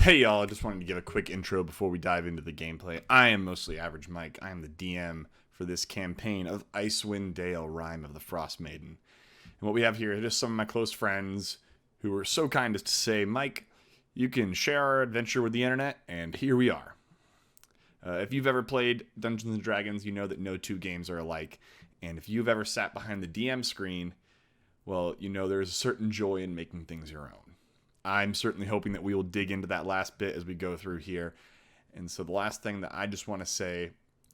Hey y'all, I just wanted to give a quick intro before we dive into the gameplay. I am Mostly Average Mike. I am the DM for this campaign of Icewind Dale, Rime of the Frostmaiden. And what we have here are just some of my close friends who were so kind as to say, Mike, you can share our adventure with the internet, and here we are. If you've ever played Dungeons & Dragons, you know that no two games are alike. And if you've ever sat behind the DM screen, well, you know there's a certain joy in making things your own. I'm certainly hoping that we will dig into that last bit as we go through here. And so the last thing that I just want to say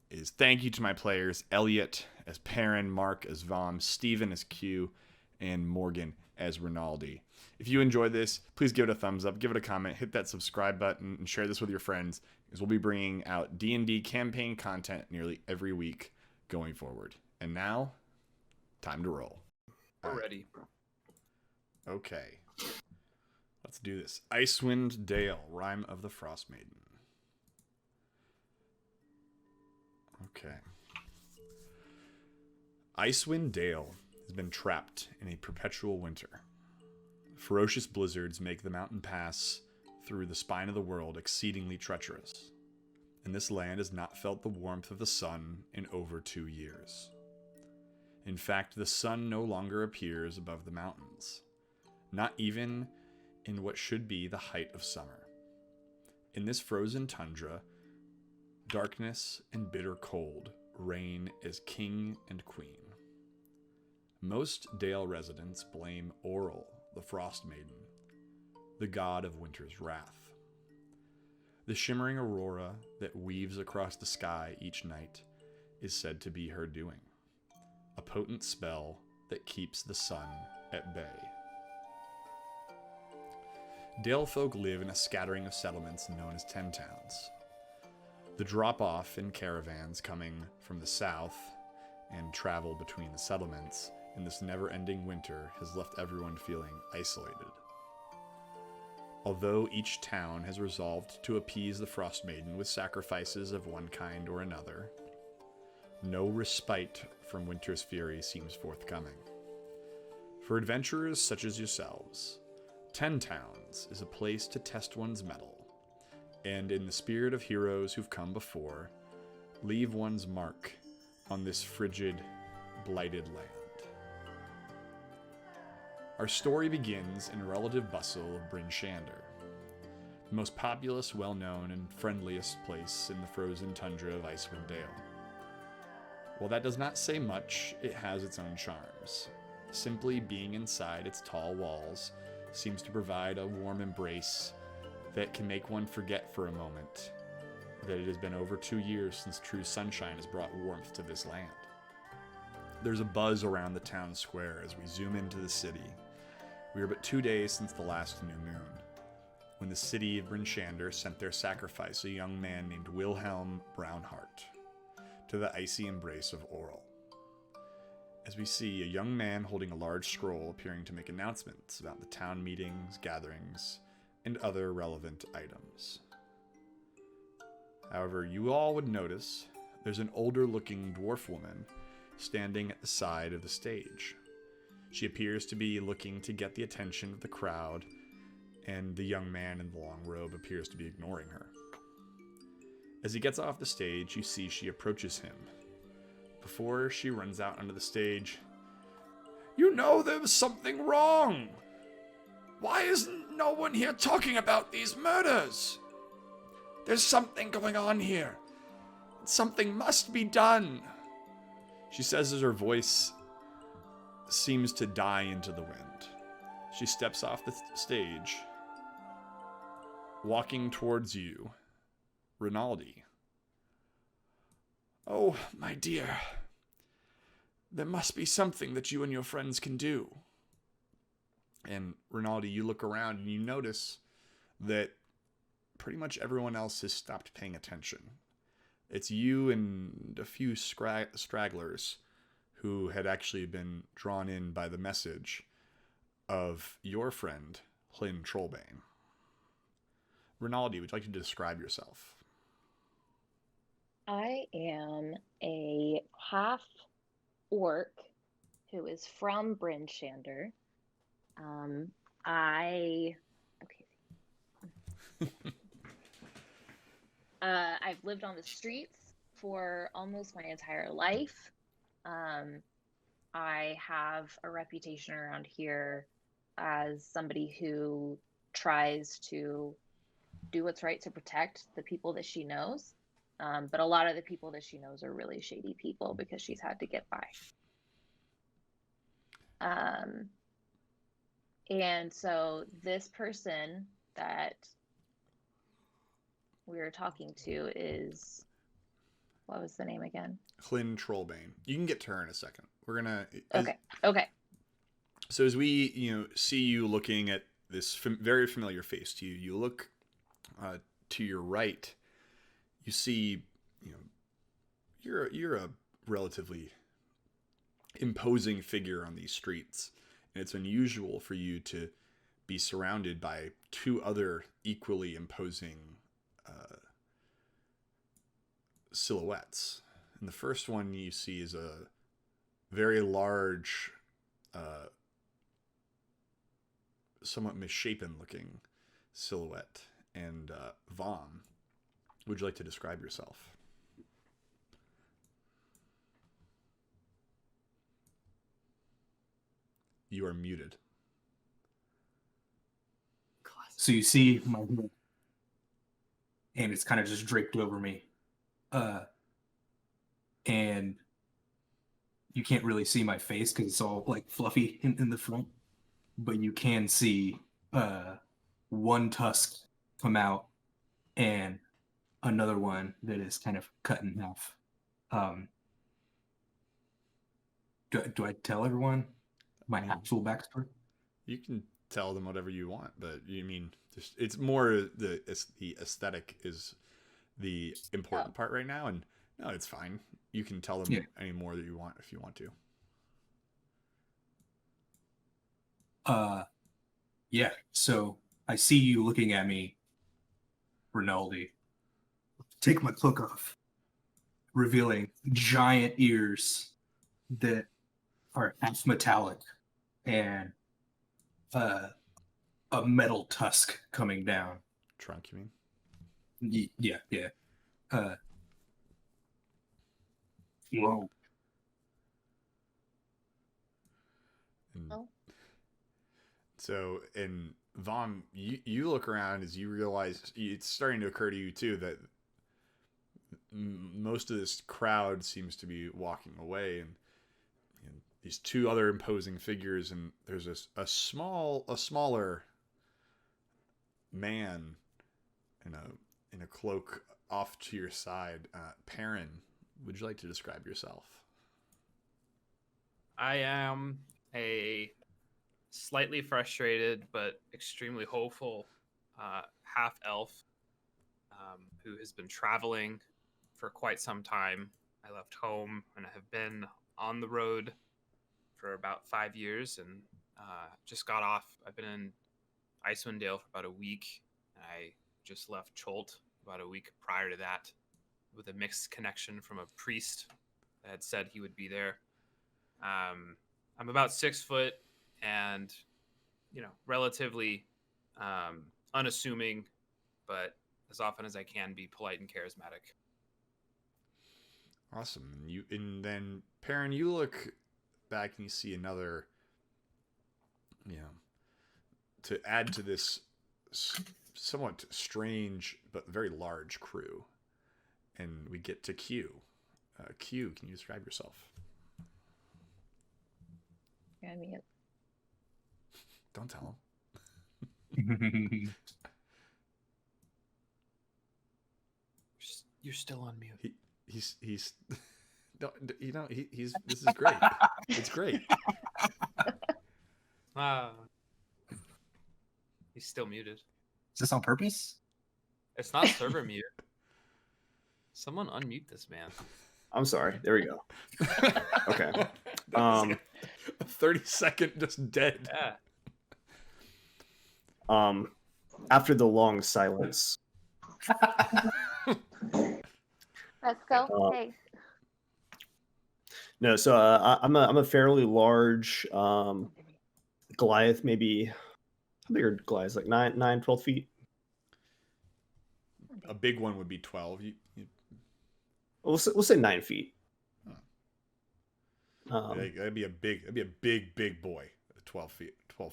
is thank you to my players, Elliot as Perrin, Mark as Vom, Steven as Q, and Morgan as Rinaldi. If you enjoyed this, please give it a thumbs up, give it a comment, hit that subscribe button, and share this with your friends, as we'll be bringing out D&D campaign content nearly every week going forward. And now, time to roll. We're ready. Okay. Let's do this. Icewind Dale, Rime of the Frostmaiden. Okay. Icewind Dale has been trapped in a perpetual winter. Ferocious blizzards make the mountain pass through the spine of the world exceedingly treacherous, and this land has not felt the warmth of the sun in over 2 years. In fact, the sun no longer appears above the mountains, not even in what should be the height of summer. In this frozen tundra, darkness and bitter cold reign as king and queen. Most Dale residents blame Auril, the Frostmaiden, the god of winter's wrath. The shimmering aurora that weaves across the sky each night is said to be her doing, a potent spell that keeps the sun at bay. Dale folk live in a scattering of settlements known as 10 towns. The drop-off in caravans coming from the south and travel between the settlements in this never-ending winter has left everyone feeling isolated. Although each town has resolved to appease the Frostmaiden with sacrifices of one kind or another, no respite from winter's fury seems forthcoming. For adventurers such as yourselves, 10 Towns is a place to test one's mettle, and in the spirit of heroes who've come before, leave one's mark on this frigid, blighted land. Our story begins in relative bustle of Bryn Shander, the most populous, well-known, and friendliest place in the frozen tundra of Icewind Dale. While that does not say much, it has its own charms. Simply being inside its tall walls seems to provide a warm embrace that can make one forget for a moment that it has been over 2 years since true sunshine has brought warmth to this land. There's a buzz around the town square as we zoom into the city. We are but 2 days since the last new moon, when the city of Bryn Shander sent their sacrifice, a young man named Wilhelm Brownheart, to the icy embrace of Auril. As we see a young man holding a large scroll appearing to make announcements about the town meetings, gatherings, and other relevant items. However, you all would notice there's an older-looking dwarf woman standing at the side of the stage. She appears to be looking to get the attention of the crowd, and the young man in the long robe appears to be ignoring her. As he gets off the stage, you see she approaches him. Before she runs out onto the stage, "You know there was something wrong! Why isn't no one here talking about these murders? There's something going on here. Something must be done," she says as her voice seems to die into the wind. She steps off the stage, walking towards you, Rinaldi. "Oh, my dear, there must be something that you and your friends can do." And Rinaldi, you look around and you notice that pretty much everyone else has stopped paying attention. It's you and a few stragglers who had actually been drawn in by the message of your friend, Hlyn Trollbane. Rinaldi, would you like to describe yourself? I am a half-orc who is from Bryn Shander. Okay. I've lived on the streets for almost my entire life. I have a reputation around here as somebody who tries to do what's right to protect the people that she knows. But a lot of the people that she knows are really shady people because she's had to get by. And so this person that we were talking to is, what was the name again? Hlyn Trollbane. You can get to her in a second. We're gonna. Okay. So as we, see you looking at this very familiar face to you, you look to your right. You see, you're a relatively imposing figure on these streets, and it's unusual for you to be surrounded by two other equally imposing silhouettes. And the first one you see is a very large, somewhat misshapen looking silhouette. And Vaughn, would you like to describe yourself? You are muted. So you see my head, and it's kind of just draped over me. And you can't really see my face because it's all like fluffy in the front, but you can see one tusk come out and another one that is kind of cut in half. Do I tell everyone my actual backstory? You can tell them whatever you want, but you mean it's more the aesthetic is the important part right now, and no, it's fine. You can tell them any more that you want if you want to. Yeah. So I see you looking at me, Rinaldi. Take my cloak off, revealing giant ears that are half metallic and a metal tusk coming down. Trunk, you mean? Yeah. Whoa. So, and Vaughn, you look around as you realize it's starting to occur to you too that most of this crowd seems to be walking away, and these two other imposing figures, and there's a smaller man in a cloak off to your side. Perrin, would you like to describe yourself? I am a slightly frustrated but extremely hopeful half-elf who has been traveling for quite some time. I left home and I have been on the road for about 5 years, and just got off. I've been in Icewind Dale for about a week, and I just left Cholt about a week prior to that with a mixed connection from a priest that had said he would be there. I'm about 6 foot and, relatively unassuming, but as often as I can be polite and charismatic. Awesome. And then Perrin, you look back and you see another, to add to this somewhat strange but very large crew. And we get to Q. Q, can you describe yourself? Yeah, I mean, Don't tell him. You're still on mute. He's no, he's this is great. It's great. He's still muted. Is this on purpose? It's not server mute. Someone unmute this man. I'm sorry. There we go. Okay. A 30-second just dead. Yeah. After the long silence. let's go. Hey. No, so I'm a fairly large Goliath, maybe how big are Goliaths? Like 9, 12 feet. a big one would be 12. We'll say 9 feet. That'd be a big boy. A 12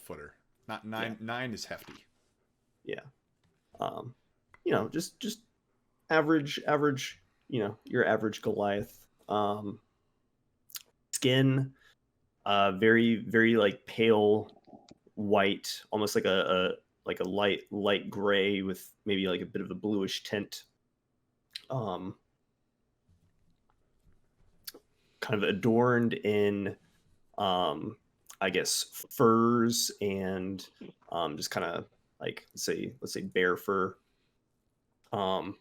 footer. Not 9. Yeah. 9 is hefty. Yeah. Just average. Your average Goliath. Skin, very very like pale white, almost like a light gray with maybe like a bit of a bluish tint. Kind of adorned in I guess furs and just kind of like let's say bear fur. And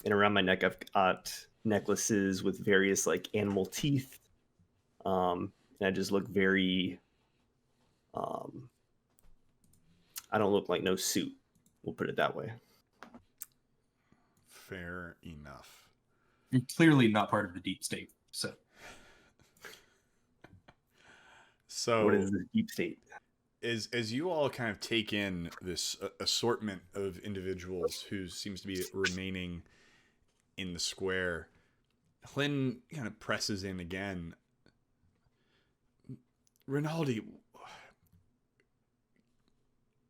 around my neck I've got necklaces with various like animal teeth. And I just look very I don't look like no suit. We'll put it that way. Fair enough. You're clearly not part of the deep state, so. So what is the deep state? As you all kind of take in this assortment of individuals who seems to be remaining in the square, Hlyn kind of presses in again. Rinaldi,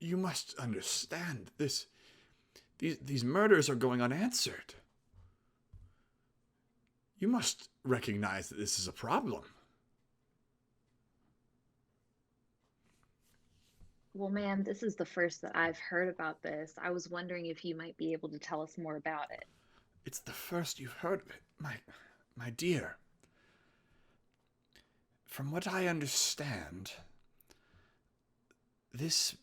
you must understand this. These murders are going unanswered. You must recognize that this is a problem. Well, ma'am, this is the first that I've heard about this. I was wondering if you might be able to tell us more about it. It's the first you've heard of it, my dear. From what I understand, this,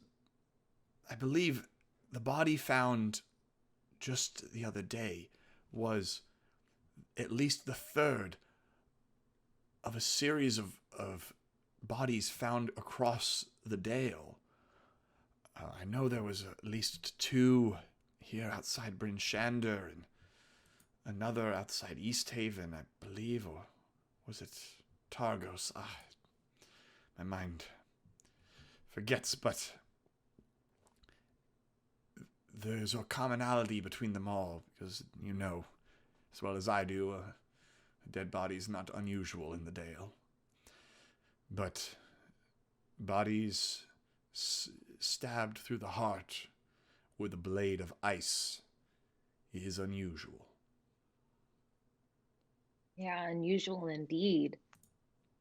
I believe, the body found just the other day was at least the third of a series of bodies found across the Dale. I know there was at least 2 here outside Bryn Shander and another outside East Haven, I believe, or was it Targos? My mind forgets, but there's a commonality between them all, because you know, as well as I do, a dead body is not unusual in the Dale. But bodies stabbed through the heart with a blade of ice is unusual. Yeah, unusual indeed.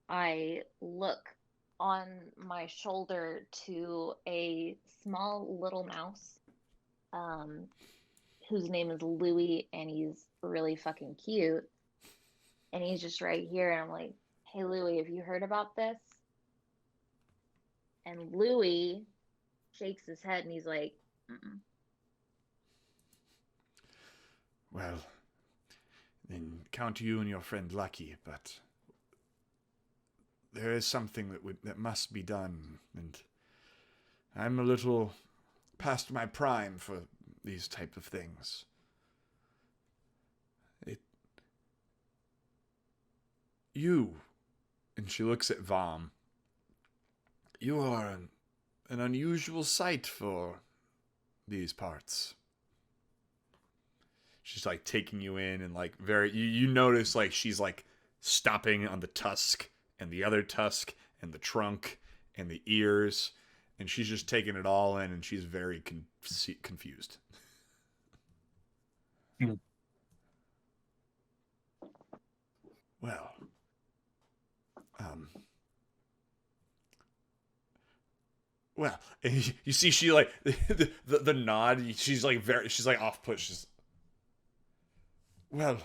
I look on my shoulder to a small little mouse, whose name is Louie, and he's really fucking cute. And he's just right here, and I'm like, hey, Louie, have you heard about this? And Louie shakes his head, and he's like, mm-mm. Well, then count you and your friend lucky, but there is something that must be done, and I'm a little past my prime for these type of things. You, and she looks at Vam, you are an unusual sight for these parts. She's like taking you in and like you notice like she's like stopping on the tusk and the other tusk and the trunk and the ears, and she's just taking it all in, and she's very confused. Well, well, you see she like the nod, she's like off put. She's, well,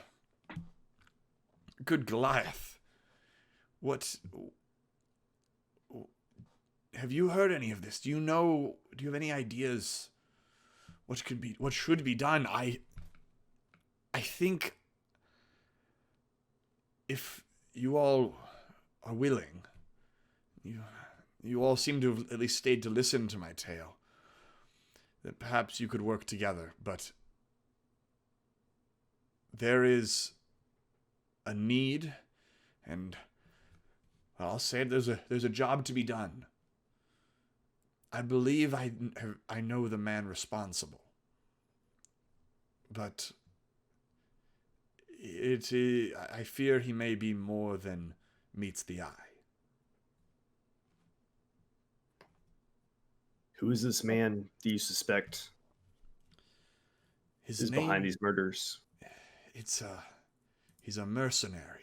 good Goliath, what have you heard any of this? Do you have any what should be done? I think if you all are willing, you all seem to have at least stayed to listen to my tale, that perhaps you could work together, but there is a need, and I'll say there's a job to be done. I believe I know the man responsible. But I fear he may be more than meets the eye. Who is this man do you suspect His is name, behind these murders? he's a mercenary,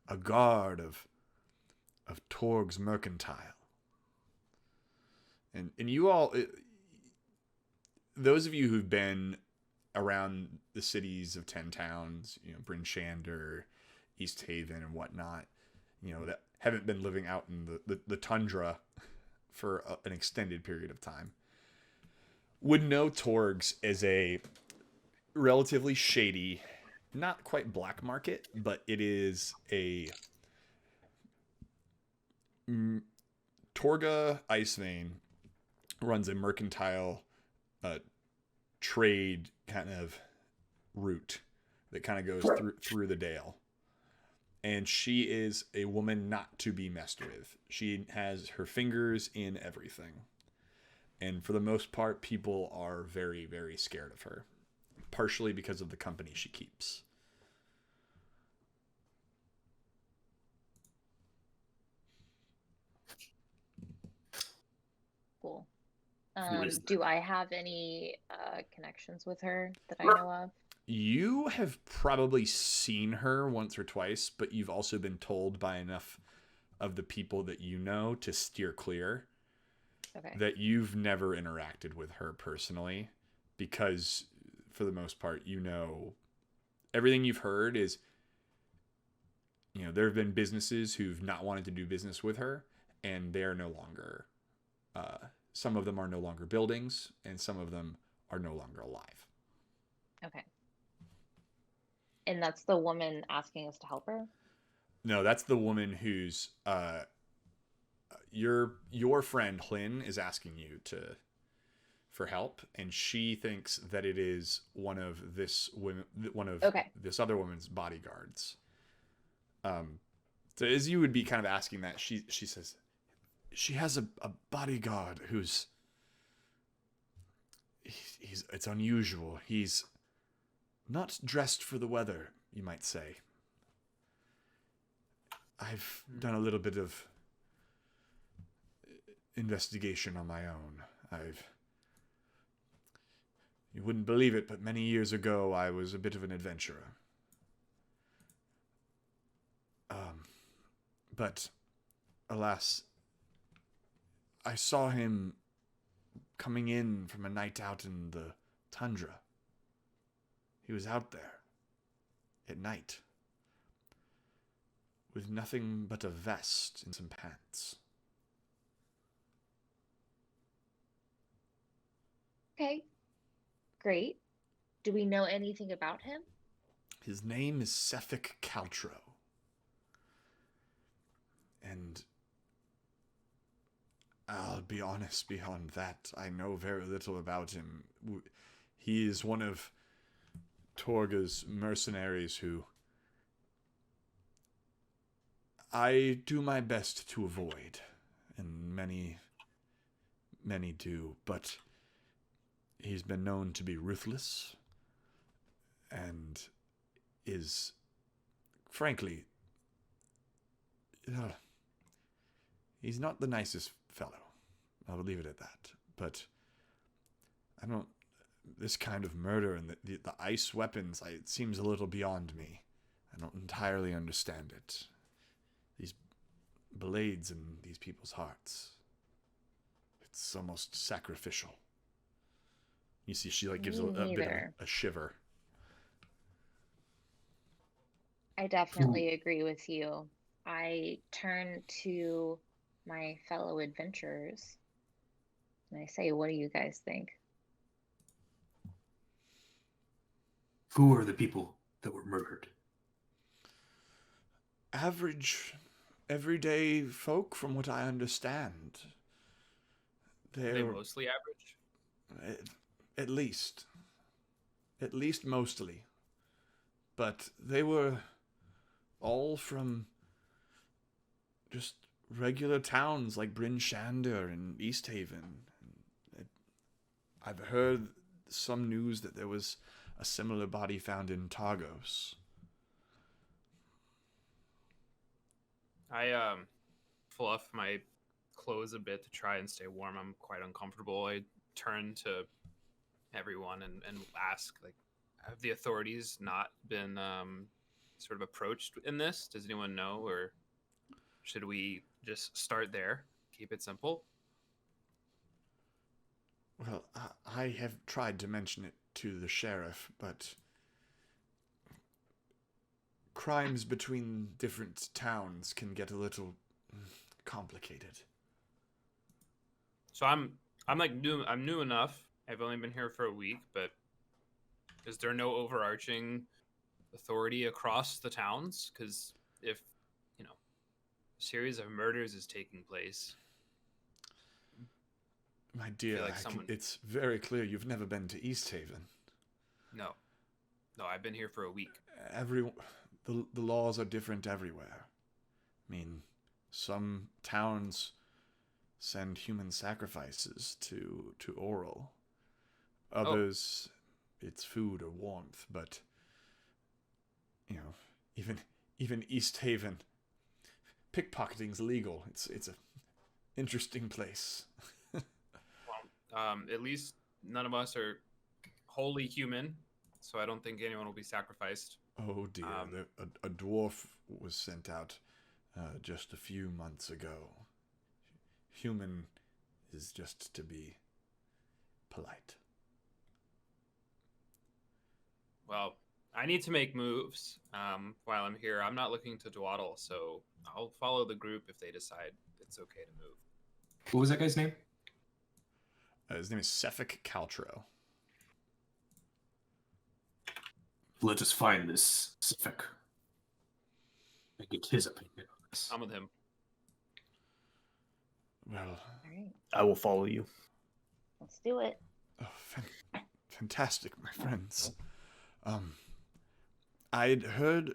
a guard of Torg's mercantile. And you all, those of you who've been around the cities of 10 towns, Bryn Shander, East Haven, and whatnot, that haven't been living out in the tundra for an extended period of time, would know Torg's as a relatively shady, not quite black market, but it is a Torga Icewind runs a mercantile trade kind of route that kind of goes through the Dale. And she is a woman not to be messed with. She has her fingers in everything. And for the most part, people are very, very scared of her. Partially because of the company she keeps. Cool. Who is Do I have any connections with her that I know of? You have probably seen her once or twice, but you've also been told by enough of the people that you know to steer clear. Okay. That you've never interacted with her personally, because for the most part, everything you've heard is, there have been businesses who've not wanted to do business with her, and they're no longer, some of them are no longer buildings, and some of them are no longer alive. Okay. And that's the woman asking us to help her? No, that's the woman who's, your friend Hlyn is asking you for help, and she thinks that it is one of this other woman's bodyguards. So as you would be kind of asking that, she says she has a bodyguard who's it's unusual. He's not dressed for the weather, you might say. I've done a little bit of investigation on my own. You wouldn't believe it, but many years ago I was a bit of an adventurer. But alas, I saw him coming in from a night out in the tundra. He was out there at night with nothing but a vest and some pants. Okay. Great. Do we know anything about him? His name is Cephik Caltro. And I'll be honest, beyond that, I know very little about him. He is one of Torga's mercenaries who I do my best to avoid, and many do, but he's been known to be ruthless and is, frankly, he's not the nicest fellow. I'll leave it at that. But this kind of murder and the ice weapons, it seems a little beyond me. I don't entirely understand it. These blades in these people's hearts. It's almost sacrificial. You see, she gives a bit of a shiver. I definitely agree with you. I turn to my fellow adventurers and I say, what do you guys think? Who are the people that were murdered? Average, everyday folk, from what I understand. Are they mostly average? At least mostly. But they were all from just regular towns like Bryn Shander and East Haven. I've heard some news that there was a similar body found in Targos. I fluff my clothes a bit to try and stay warm. I'm quite uncomfortable. I turn to everyone and ask, like, have the authorities not been sort of approached in this? Does anyone know, or should we just start there? Keep it simple? Well, I have tried to mention it to the sheriff, but crimes between different towns can get a little complicated. So I'm new enough. I've only been here for a week, but is there no overarching authority across the towns? Because if, a series of murders is taking place. My dear, like someone... it's very clear you've never been to East Haven. No, I've been here for a week. The laws are different everywhere. I mean, some towns send human sacrifices to Oral. Others, it's food or warmth. But even East Haven, pickpocketing's legal. It's a interesting place. At least none of us are wholly human, so I don't think anyone will be sacrificed. Oh dear, a dwarf was sent out just a few months ago. Human is just to be polite. Well, I need to make moves while I'm here. I'm not looking to dawdle, so I'll follow the group if they decide it's okay to move. What was that guy's name? His name is Sefik Caltro. Let us find this Sefik and get his opinion on this. I'm with him. Well, All right, I will follow you. let's do it. oh, fantastic, my friends. I'd heard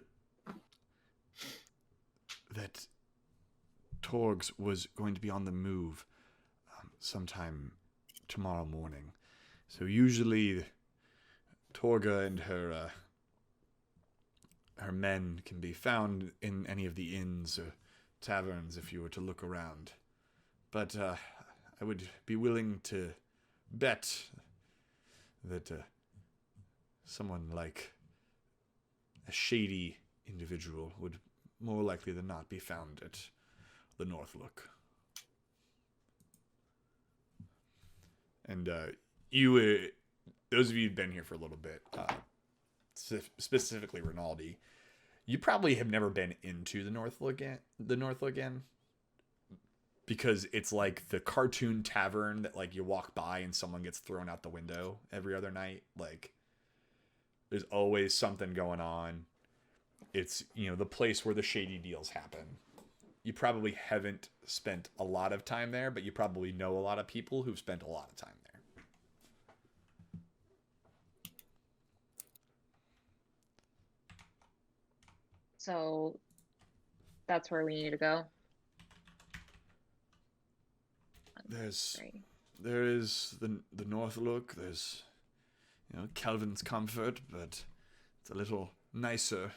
that Torgs was going to be on the move sometime tomorrow morning. So usually Torga and her men can be found in any of the inns or taverns if you were to look around. But I would be willing to bet that someone like a shady individual would more likely than not be found at the Northlook. And those of you who've been here for a little bit, specifically Rinaldi, you probably have never been into the Northlook Inn, because it's like the cartoon tavern that like you walk by and someone gets thrown out the window every other night. Like, there's always something going on. It's, the place where the shady deals happen. You probably haven't spent a lot of time there, but you probably know a lot of people who've spent a lot of time there. So that's where we need to go. Great. There is the Northlook. There's Kelvin's Comfort, but it's a little nicer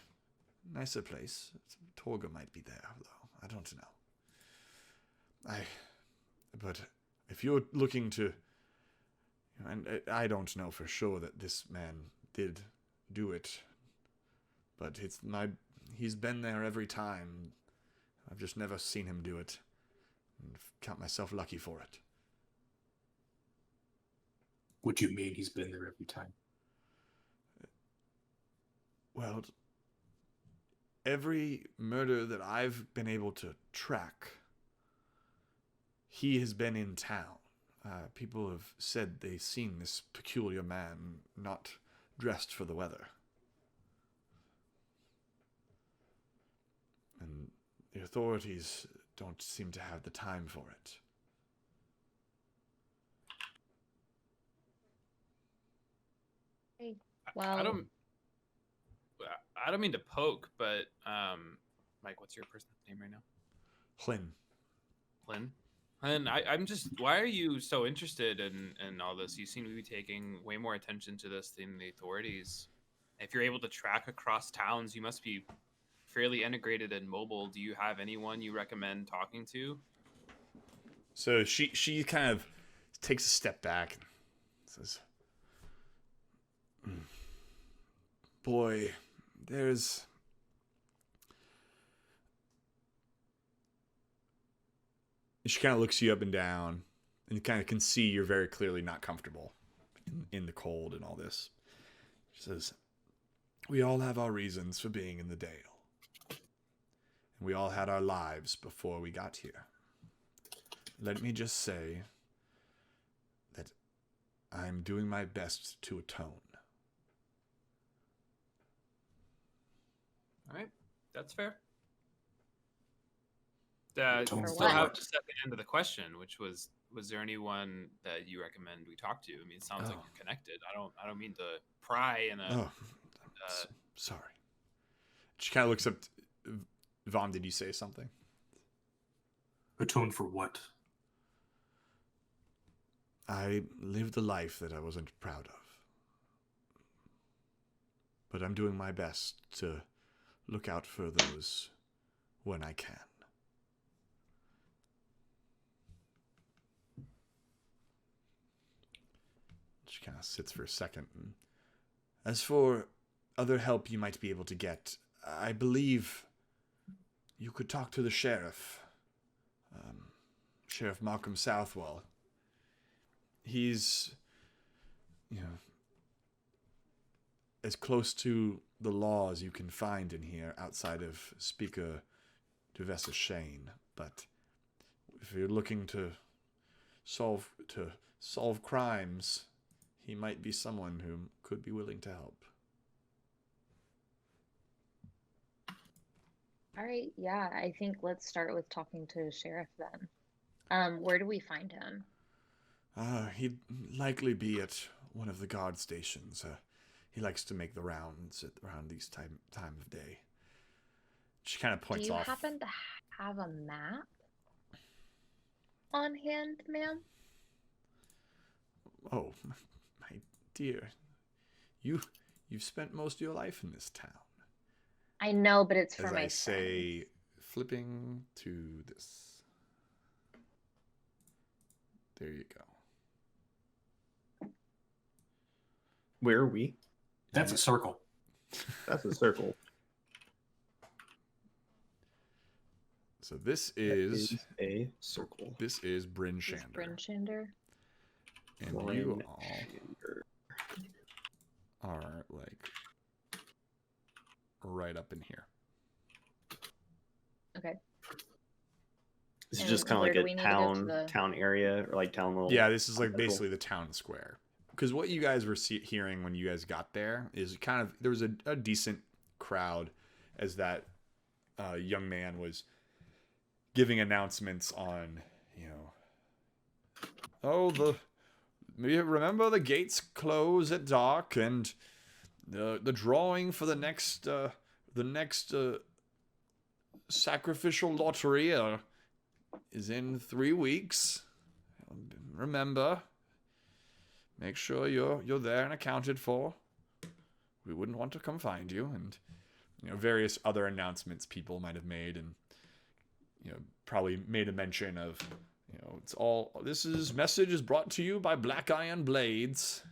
place. Torga might be there, though. I don't know. But if you're looking to, and I don't know for sure that this man did do it, but he's been there every time. I've just never seen him do it, and count myself lucky for it. What do you mean he's been there every time? Well, every murder that I've been able to track, he has been in town. People have said they've seen this peculiar man not dressed for the weather. And the authorities don't seem to have the time for it. Well, I don't mean to poke, but Mike, what's your person's name right now? Hlyn. Lynn. And I'm just, why are you so interested in all this? You seem to be taking way more attention to this than the authorities. If you're able to track across towns, you must be fairly integrated and mobile. Do you have anyone you recommend talking to? So she kind of takes a step back and says, "Boy, there's..." She kind of looks you up and down, and you kind of can see you're very clearly not comfortable in the cold and all this. She says, "We all have our reasons for being in the Dale. And we all had our lives before we got here. Let me just say that I'm doing my best to atone." All right, that's fair. For Still what? have to set the end of the question, which was there anyone that you recommend we talk to? I mean, it sounds like Oh. you're connected. I don't mean to pry in a. Oh, sorry. She kind of looks up. Vaughn, did you say something? Atone for what? I lived a life that I wasn't proud of. But I'm doing my best to look out for those when I can. She kind of sits for a second. As for other help you might be able to get, I believe you could talk to the sheriff. Sheriff Malcolm Southwell. He's, as close to the law as you can find in here outside of Speaker Duvessa Shane. But if you're looking to solve crimes, he might be someone who could be willing to help. All right, yeah, I think let's start with talking to the sheriff then. Where do we find him? He'd likely be at one of the guard stations. He likes to make the rounds around these time of day. She kind of points Do you off. happen to have a map on hand, ma'am? Oh, my dear. You've spent most of your life in this town. I know, but it's for As my I say, friends. flipping to this. There you go. Where are we? That's a circle. That's a circle. So this That is a circle. this is Bryn Is Shander. Bryn Shander? And Bryn you Shander. all are like right up in here. Okay. This is And just kind of where like do a we need to go to the- town area, or like town little. Yeah, this is like circle. basically the town square. Because what you guys were hearing when you guys got there is kind of, there was a decent crowd as that young man was giving announcements on, remember the gates close at dark, and the drawing for the next sacrificial lottery is in 3 weeks. Remember, make sure you're there and accounted for. We wouldn't want to come find you. And various other announcements people might have made, and probably made a mention of this message is brought to you by Black Iron Blades.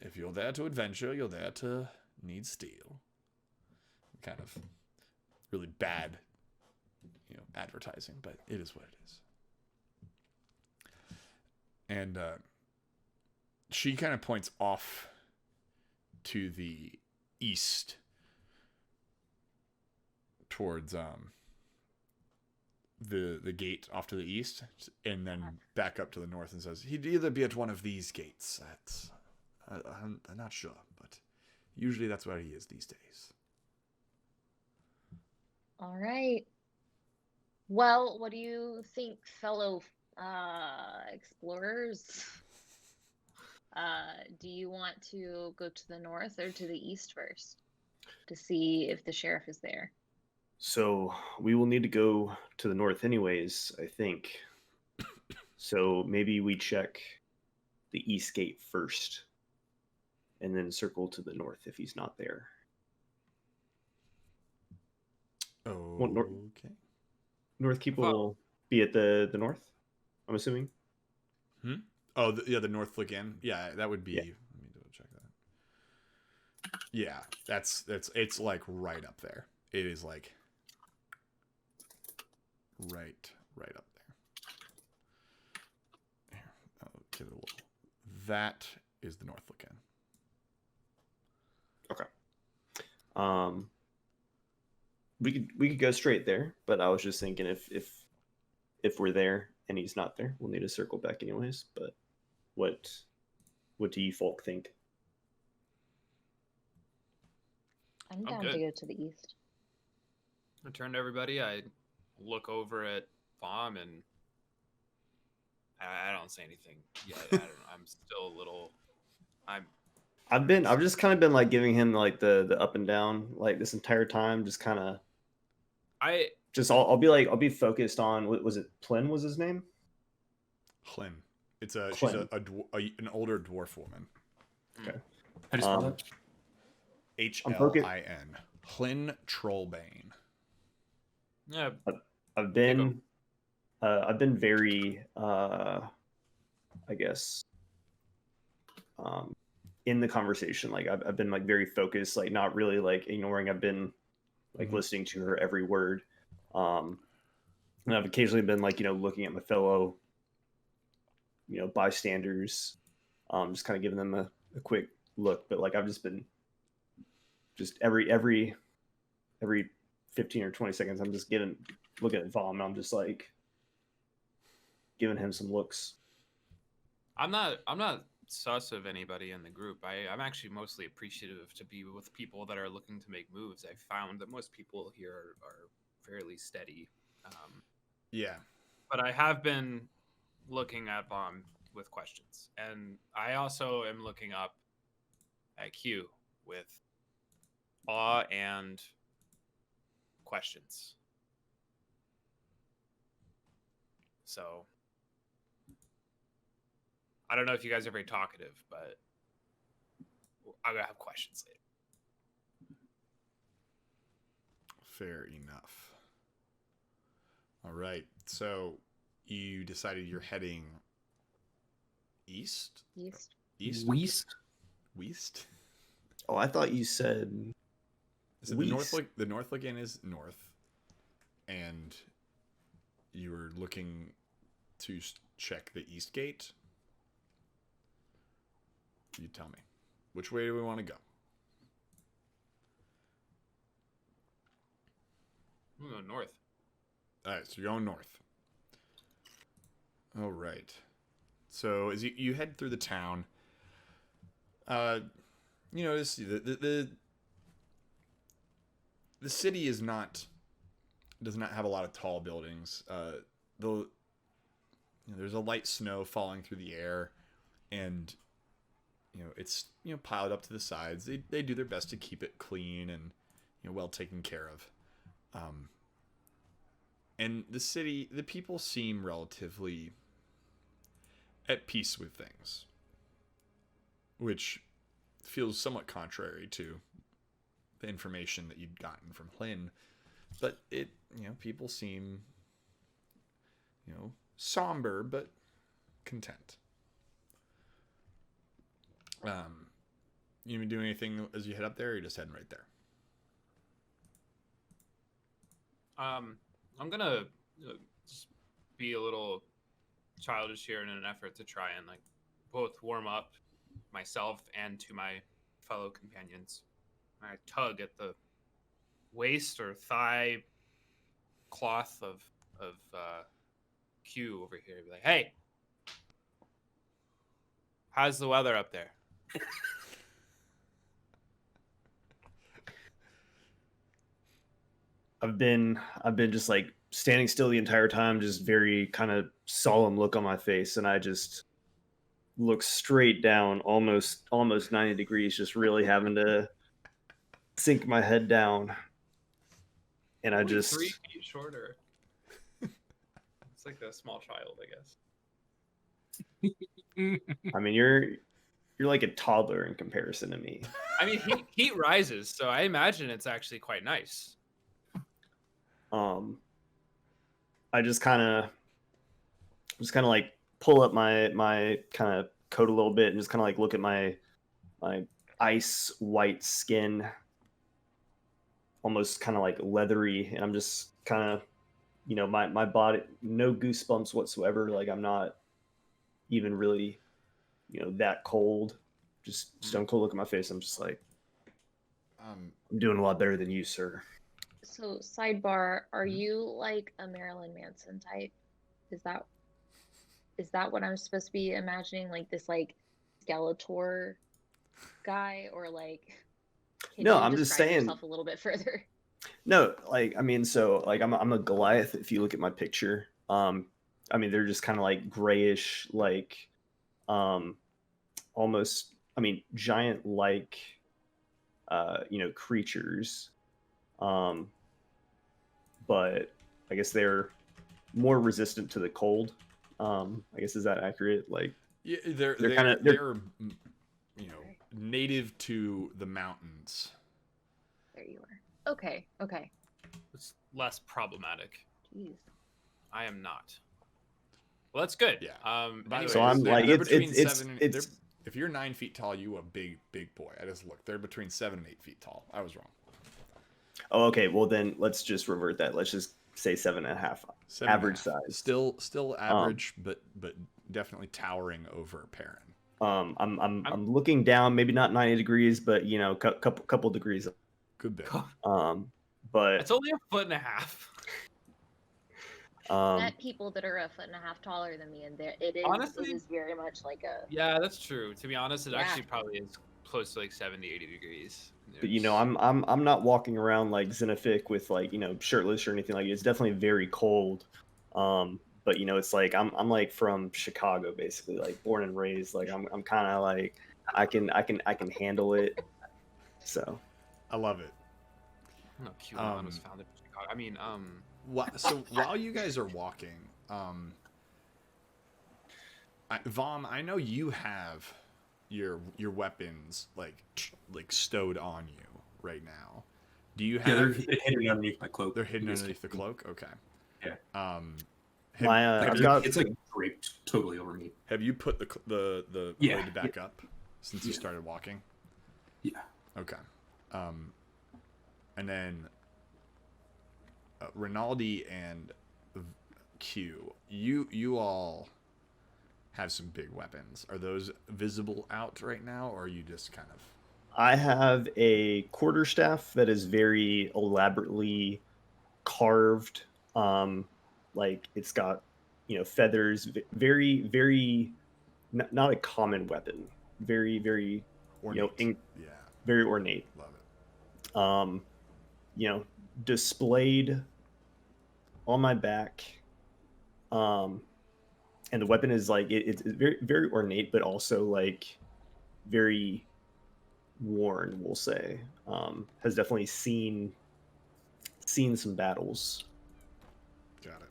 If you're there to adventure, you're there to need steel. Kind of really bad advertising, but it is what it is. And she kind of points off to the east towards the gate off to the east, and then back up to the north, and says he'd either be at one of these gates. I'm not sure, but usually that's where he is these days. All right. Well, what do you think, fellow explorers? Do you want to go to the north or to the east first to see if the sheriff is there? So we will need to go to the north anyways, I think. So maybe we check the east gate first and then circle to the north if he's not there. Well, Okay. North Keep Well- will be at the north, I'm assuming. Oh, the North Look Inn. Yeah, that would be. Yeah. Let me double check that. Yeah, it's like right up there. It is like right up there. Here, I'll give it a little. That is the North Look Inn. We could go straight there, but I was just thinking if we're there and he's not there, we'll need to circle back anyways. But what do you folk think? I'm I'm down to good. go to the east. I turn to everybody. I look over at Vom, and I don't say anything yet. I don't know. I'm still a little. I've just kind of been like giving him like the up and down like this entire time, just kind of I'll be focused on what was it? Plin was his name? Hlyn. She's Hlyn. an older dwarf woman. Okay. How do you spell that? Hlin. Hlyn Trollbane. Yeah. I've been very I guess in the conversation, like I've been like very focused, like not really like ignoring. I've been like listening to her every word, and I've occasionally been like looking at my fellow bystanders, just kind of giving them a quick look. But like I've just been every 15 or 20 seconds, I'm just looking at Vom, and I'm just like giving him some looks. I'm not sus of anybody in the group. I'm actually mostly appreciative to be with people that are looking to make moves. I found that most people here are fairly steady. Yeah. But I have been looking at Bomb with questions. And I also am looking up at Q with awe and questions. So I don't know if you guys are very talkative, but I'm going to have questions later. Fair enough. All right. So you decided you're heading east? East. East? West? Oh, I thought you said So the North Look Inn is north, and you were looking to check the east gate. You tell me. Which way do we want to go? I'm going north. All right, so you're going north. All right. So as you head through the town, you notice the city does not have a lot of tall buildings. There's a light snow falling through the air, and it's piled up to the sides. They do their best to keep it clean and well taken care of. And the people seem relatively at peace with things, which feels somewhat contrary to the information that you'd gotten from Hlyn. But people seem somber but content. You been doing anything as you head up there, or are you just heading right there? I'm gonna just be a little childish here in an effort to try and like both warm up myself and to my fellow companions. I tug at the waist or thigh cloth of Q over here. Be like, hey, how's the weather up there? I've been just like standing still the entire time, just very kind of solemn look on my face, and I just look straight down, almost 90 degrees, just really having to sink my head down. and I Only just 3 feet shorter. It's like a small child, I guess. I mean, you're like a toddler in comparison to me. I mean, heat rises, so I imagine it's actually quite nice. I just kind of like pull up my kind of coat a little bit and just kind of like look at my ice white skin, almost kind of like leathery, and I'm just kind of, you know, my body, no goosebumps whatsoever. Like I'm not even really, you know, that cold. Just stone cold look at my face. I'm just like, I'm doing a lot better than you, sir. So, sidebar, are you like a Marilyn Manson type? Is that what I'm supposed to be imagining? Like this like Skeletor guy, or like can No, you I'm just describe saying. yourself a little bit further? No, like I mean, so like I'm a Goliath. If you look at my picture, I mean they're just kind of like grayish, like, almost. I mean, giant like, you know, creatures. But I guess they're more resistant to the cold. I guess, is that accurate? Like, Yeah, they're they're you know, native to the mountains. There you are. Okay. It's less problematic. Jeez. I am not. Well, that's good. Yeah. Anyways, So I'm like, they're it's between it's seven and it's if you're 9 feet tall, you a big boy. I just looked. They're between 7 and 8 feet tall. I was wrong. oh, okay. Well, then let's just revert that. Let's just say 7.5, 7 and a average half. size. Still average, but definitely towering over Perrin. I'm looking down, maybe not 90 degrees, but you know, couple degrees. Good bit. But it's only 1.5 feet. Met people that are 1.5 feet taller than me, and it Honestly, is very much like a. Yeah, that's true. To be honest, it Yeah. actually probably is close to like 70, 80 degrees. but you know, I'm not walking around like Xenophic with like, you know, shirtless or anything like that. It's definitely very cold. But you know, it's like I'm like from Chicago basically, like born and raised. Like I'm kind of like I can handle it. So I love it. No, QAnon was founded in Chicago. I mean, So while you guys are walking, Vom, I know you have your weapons like stowed on you right now. Do you have? Yeah, they're hidden underneath my cloak. They're hidden underneath the cloak. Okay. Yeah. I've it's like draped totally over me. Have you put the blade back up since you started walking? Yeah. Okay. And then Rinaldi and Q, you all have some big weapons. Are those visible out right now, or are you just kind of? I have a quarterstaff that is very elaborately carved. Like it's got, you know, feathers. Very not a common weapon. Very Ornate. You know, very ornate. Love it. You know, displayed on my back. And the weapon is like it's very ornate, but also like very worn, we'll say. Has definitely seen some battles. Got it.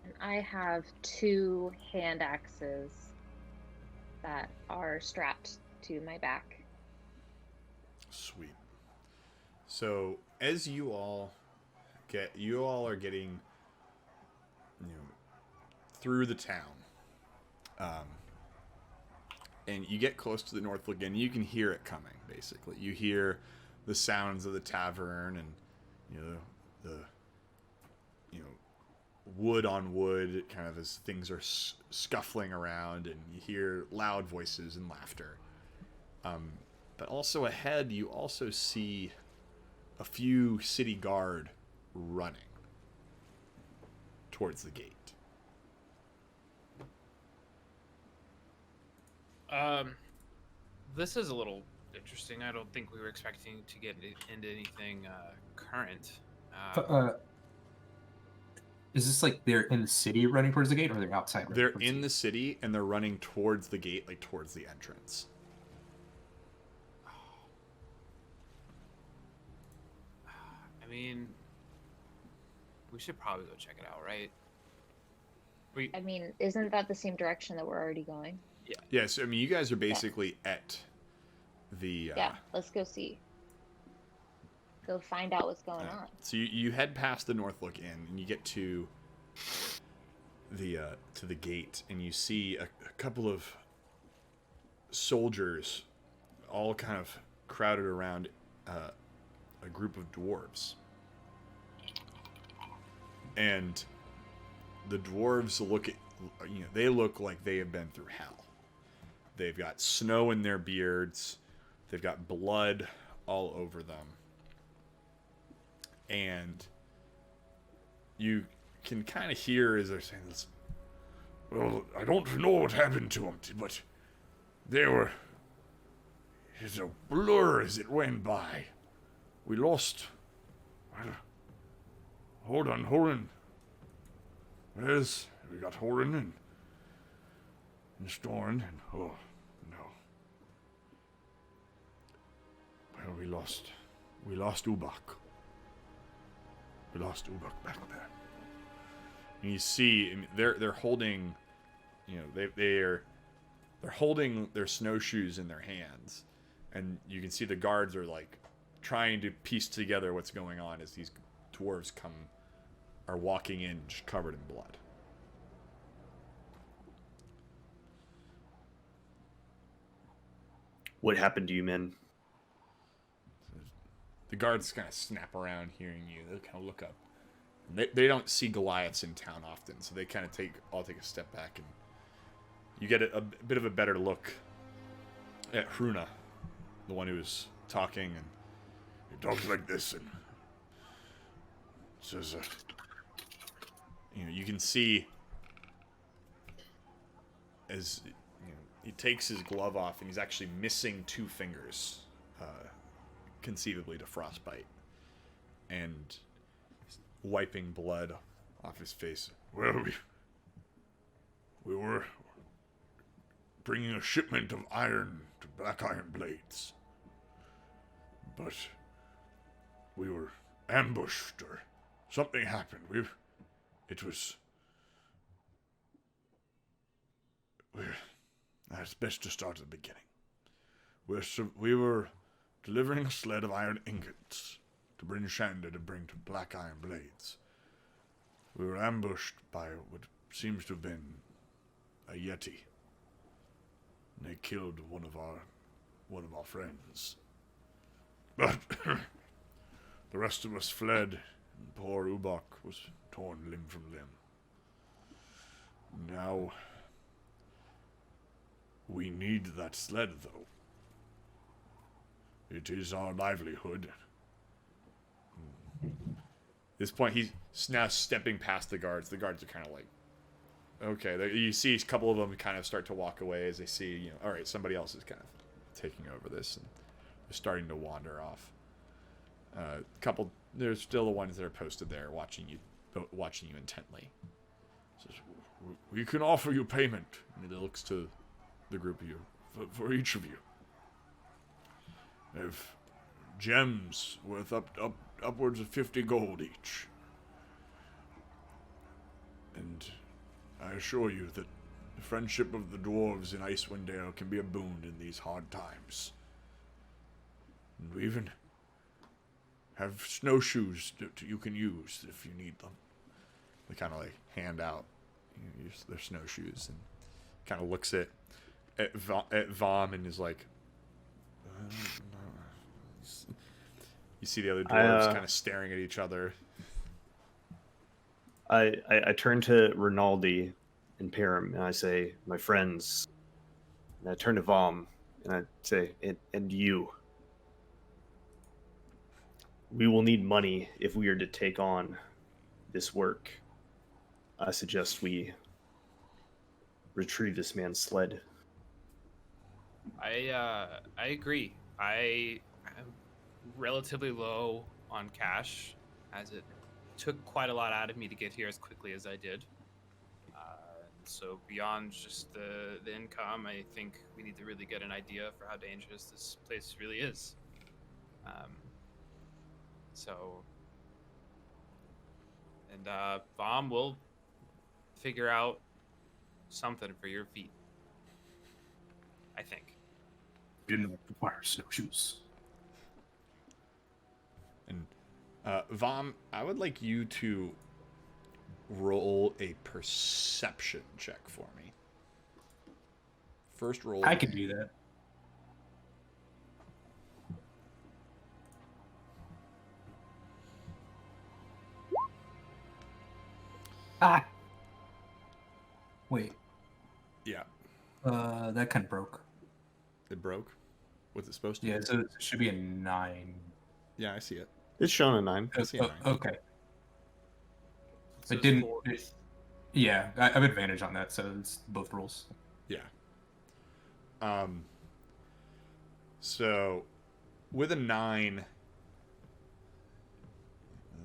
And I have 2 hand axes that are strapped to my back. Sweet. So as you all are getting, you know, through the town, and you get close to the Northwood again, you can hear it coming. Basically, you hear the sounds of the tavern, and the wood on wood, kind of as things are scuffling around, and you hear loud voices and laughter. But also ahead, you also see a few city guard running towards the gate. This is a little interesting. I don't think we were expecting to get into anything current. Is this like they're in the city running towards the gate, or they're outside? They're in the city, and they're running towards the gate, like towards the entrance. mean, we should probably go check it out, right? We I mean, isn't that the same direction that we're already going? Yeah, so I mean, you guys are basically at the Yeah, let's go see. Go find out what's going on. So you head past the Northlook Inn and you get to the gate, and you see a couple of soldiers all kind of crowded around a group of dwarves. And the dwarves they look like they have been through hell. They've got snow in their beards. They've got blood all over them. And you can kind of hear as they're saying this, well, I don't know what happened to them, but they were... It's a blur as it went by. We lost... Hold on. Yes, we got Horan and Storn, and oh, no. Well, we lost Ubak. We lost Ubak back there. And you see, they're holding, they're holding their snowshoes in their hands, and you can see the guards are like trying to piece together what's going on as these dwarves are walking in just covered in blood. What happened to you men? The guards kind of snap around hearing you. They kind of look up. They don't see Goliaths in town often, so they kind of take a step back, and you get a bit of a better look at Hruna, the one who was talking, and he talks like this, and says, you can see as he takes his glove off, and he's actually missing 2 fingers, conceivably to frostbite, and wiping blood off his face. Well, we were bringing a shipment of iron to Black Iron Blades, but we were ambushed, or something happened. It's best to start at the beginning. We were delivering a sled of iron ingots to Bryn Shander to bring to Black Iron Blades. We were ambushed by what seems to have been a Yeti. And they killed one of our friends. But the rest of us fled, and poor Ubak was torn limb from limb. Now, we need that sled, though. It is our livelihood. At this point, he's now stepping past the guards. The guards are kind of like, okay. You see a couple of them kind of start to walk away as they see, all right, somebody else is kind of taking over this, and they're starting to wander off. There's still the ones that are posted there watching you intently. Says, we can offer you payment. And he looks to the group of you, for each of you. They have gems worth upwards of 50 gold each. And I assure you that the friendship of the dwarves in Icewind Dale can be a boon in these hard times. And we even have snowshoes that you can use if you need them. They kind of like hand out their snowshoes, and kind of looks at Vom and is like, you see the other dwarves kind of staring at each other. I turn to Rinaldi and Param, and I say, my friends. And I turn to Vom, and I say, and you. We will need money if we are to take on this work. I suggest we retrieve this man's sled. I agree. I am relatively low on cash, as it took quite a lot out of me to get here as quickly as I did. So beyond just the income, I think we need to really get an idea for how dangerous this place really is. So And Vom will figure out something for your feet. I think. Didn't require snowshoes. And Vom, I would like you to roll a perception check for me. First roll. I can do that. Ah. Wait. Yeah. That kind of broke. It broke. What's it supposed to Yeah, be? so it should be a 9. Yeah, I see it. It's showing a 9. I see a 9. Okay. So It didn't. four. Yeah, I have advantage on that, so it's both rolls. Yeah. So with a 9,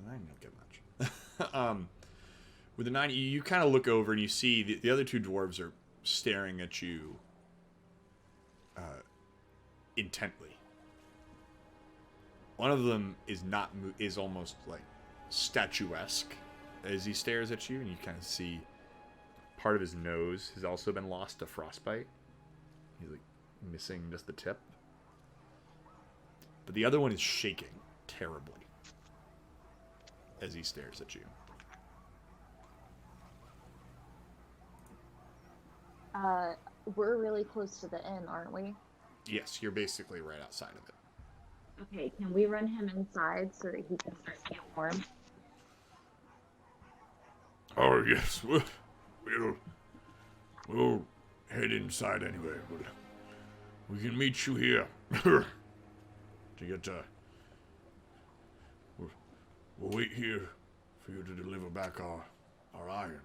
I don't get much. With a 9, you kind of look over and you see the other two dwarves are staring at you intently. One of them is almost like statuesque as he stares at you, and you kind of see part of his nose has also been lost to frostbite. He's like missing just the tip. But the other one is shaking terribly as he stares at you. We're really close to the inn, aren't we? Yes, you're basically right outside of it. Okay, can we run him inside so that he can start to get warm? Oh, yes. We'll head inside anyway. But we can meet you here. To get we'll wait here for you to deliver back our iron.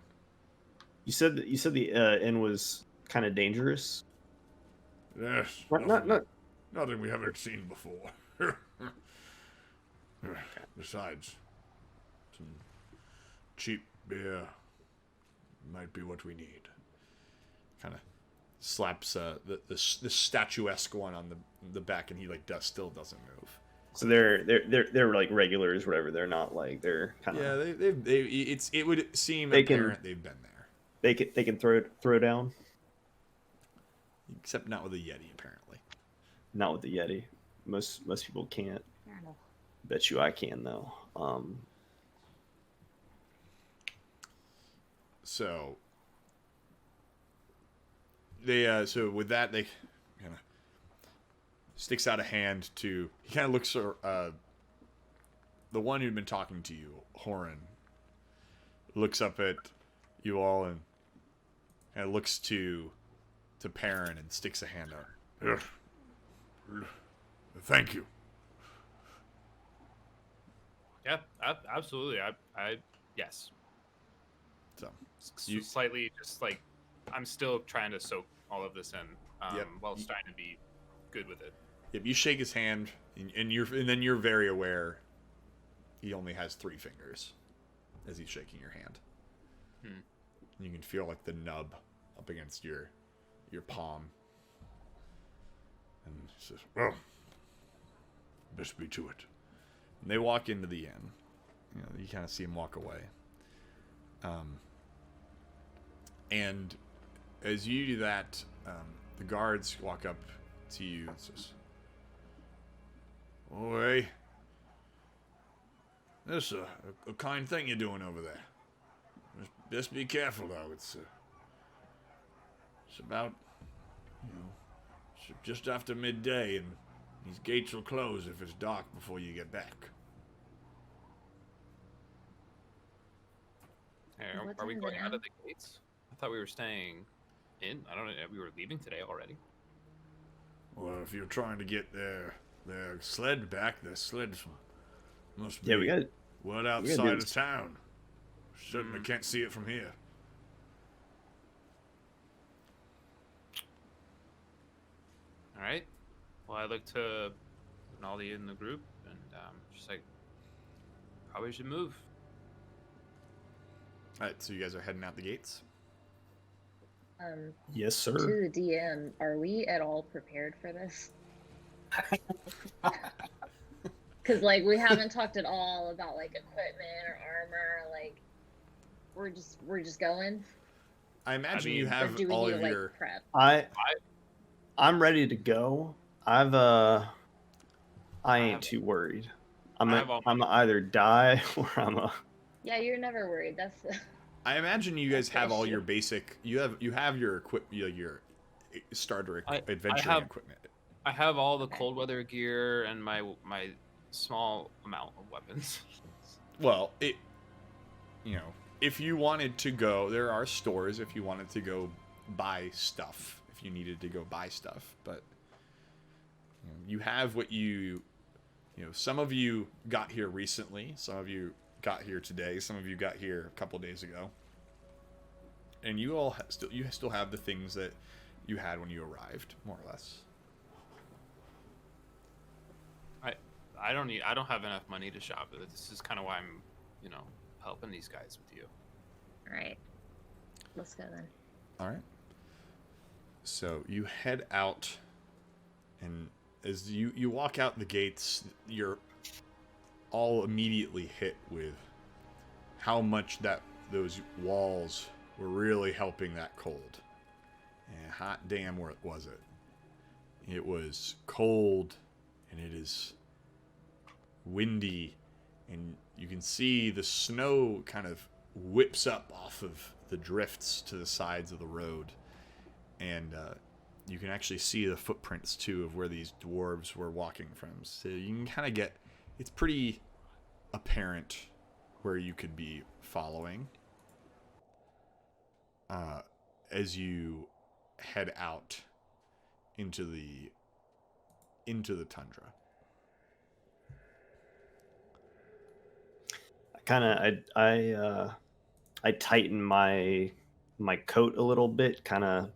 You said the inn was kind of dangerous. Yes. Not. Nothing we haven't seen before. Besides, some cheap beer might be what we need. Kind of slaps the statuesque one on the back, and he still doesn't move. So they're like regulars, whatever. They're not like they're kind of. Yeah, it would seem They apparent they've been there, They can throw down. except not with a Yeti apparently. Not with the Yeti. Most people can't. Fair enough. Bet you I can though. So they with that they kind of sticks out a hand to. He kind of looks the one who'd been talking to you, Horan, looks up at you all and looks to Perrin and sticks a hand out. Thank you. Yeah, absolutely. I yes. So You slightly just like I'm still trying to soak all of this in Yep. while trying to be good with it. Yep, you shake his hand, and then you're very aware he only has 3 fingers as he's shaking your hand. And you can feel like the nub up against your palm. And he says, "Well, best be to it." And they walk into the inn. You kind of see him walk away. And as you do that, the guards walk up to you and says, "Oh, hey, this is a kind thing you're doing over there. Just be careful, though. It's about, it's just after midday, and these gates will close if it's dark before you get back." Hey, What are we time is going it out now? of the gates? I thought we were staying in. I don't know. We were leaving today already. Well, if you're trying to get their sled back, their sleds must be Yeah, we got. well do outside of this. town. Certainly can't see it from here. All right. Well, I look to Rinaldi in the group, and just like probably should move. All right, so you guys are heading out the gates. Yes, To sir. the DM, are we at all prepared for this? Because we haven't talked at all about equipment or armor. we're just going. I imagine mean, you Or have do we all need of to your. like prep? I'm ready to go. I ain't have- too worried. I have all my- I'm either die or I'm a. Yeah, you're never worried. That's I imagine you guys That's the have all issue. your basic. You have your your starter I adventuring have- equipment. I have all the Okay. cold weather gear and my small amount of weapons. Well, if you wanted to go, there are stores if you wanted to go buy stuff. If you needed to go buy stuff, but you have what you. Some of you got here recently. Some of you got here today. Some of you got here a couple days ago. And you all still have the things that you had when you arrived, more or less. I don't have enough money to shop. This is kind of why I'm, helping these guys with you. all right. Let's go then. All right. So you head out, and as you walk out the gates, you're all immediately hit with how much those walls were really helping that cold. And hot damn, was it? It was cold, and it is windy, and you can see the snow kind of whips up off of the drifts to the sides of the road, and you can actually see the footprints too of where these dwarves were walking from. So you can kind of get, it's pretty apparent where you could be following as you head out into the tundra. I tighten my coat a little bit, kind of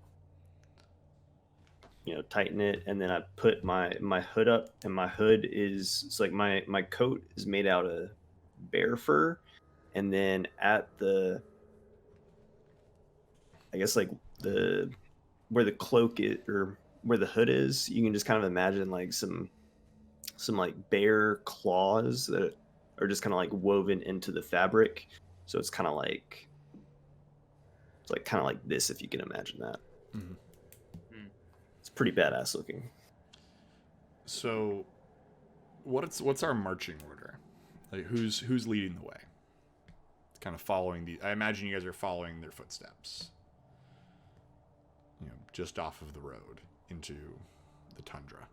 tighten it, and then I put my hood up, and my hood is, it's like my coat is made out of bear fur, and then at the, I guess, like where the cloak is, or where the hood is, you can just kind of imagine like some like bear claws that are just kind of like woven into the fabric. So it's kind of like, this, if you can imagine that. Mm-hmm. It's pretty badass looking. So, what's our marching order? Like, who's leading the way? It's kind of following I imagine you guys are following their footsteps. Just off of the road into the tundra.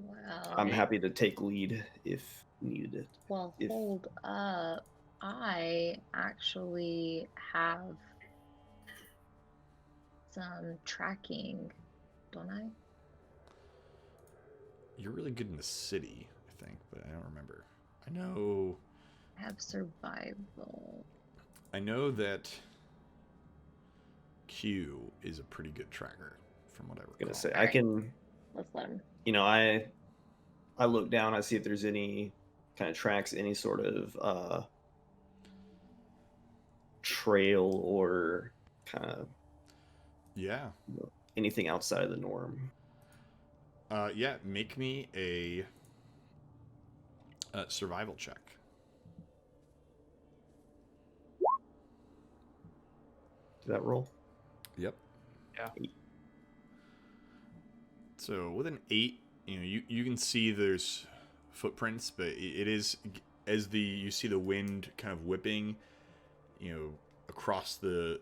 Well, I'm happy to take lead if needed. Well, if- hold up. I actually have some tracking, don't I? You're really good in the city, I think, but I don't remember. I have survival. I know that Q is a pretty good tracker, from what I recall. I'm gonna say I Alright. can. Let's let him. I look down. I see if there's any kind of tracks, any sort of trail or kind of Yeah. anything outside of the norm. Yeah. Make me a survival check. Did that roll? Yep. Yeah. 8. So with an 8, you can see there's footprints, but it is as you see the wind kind of whipping, across the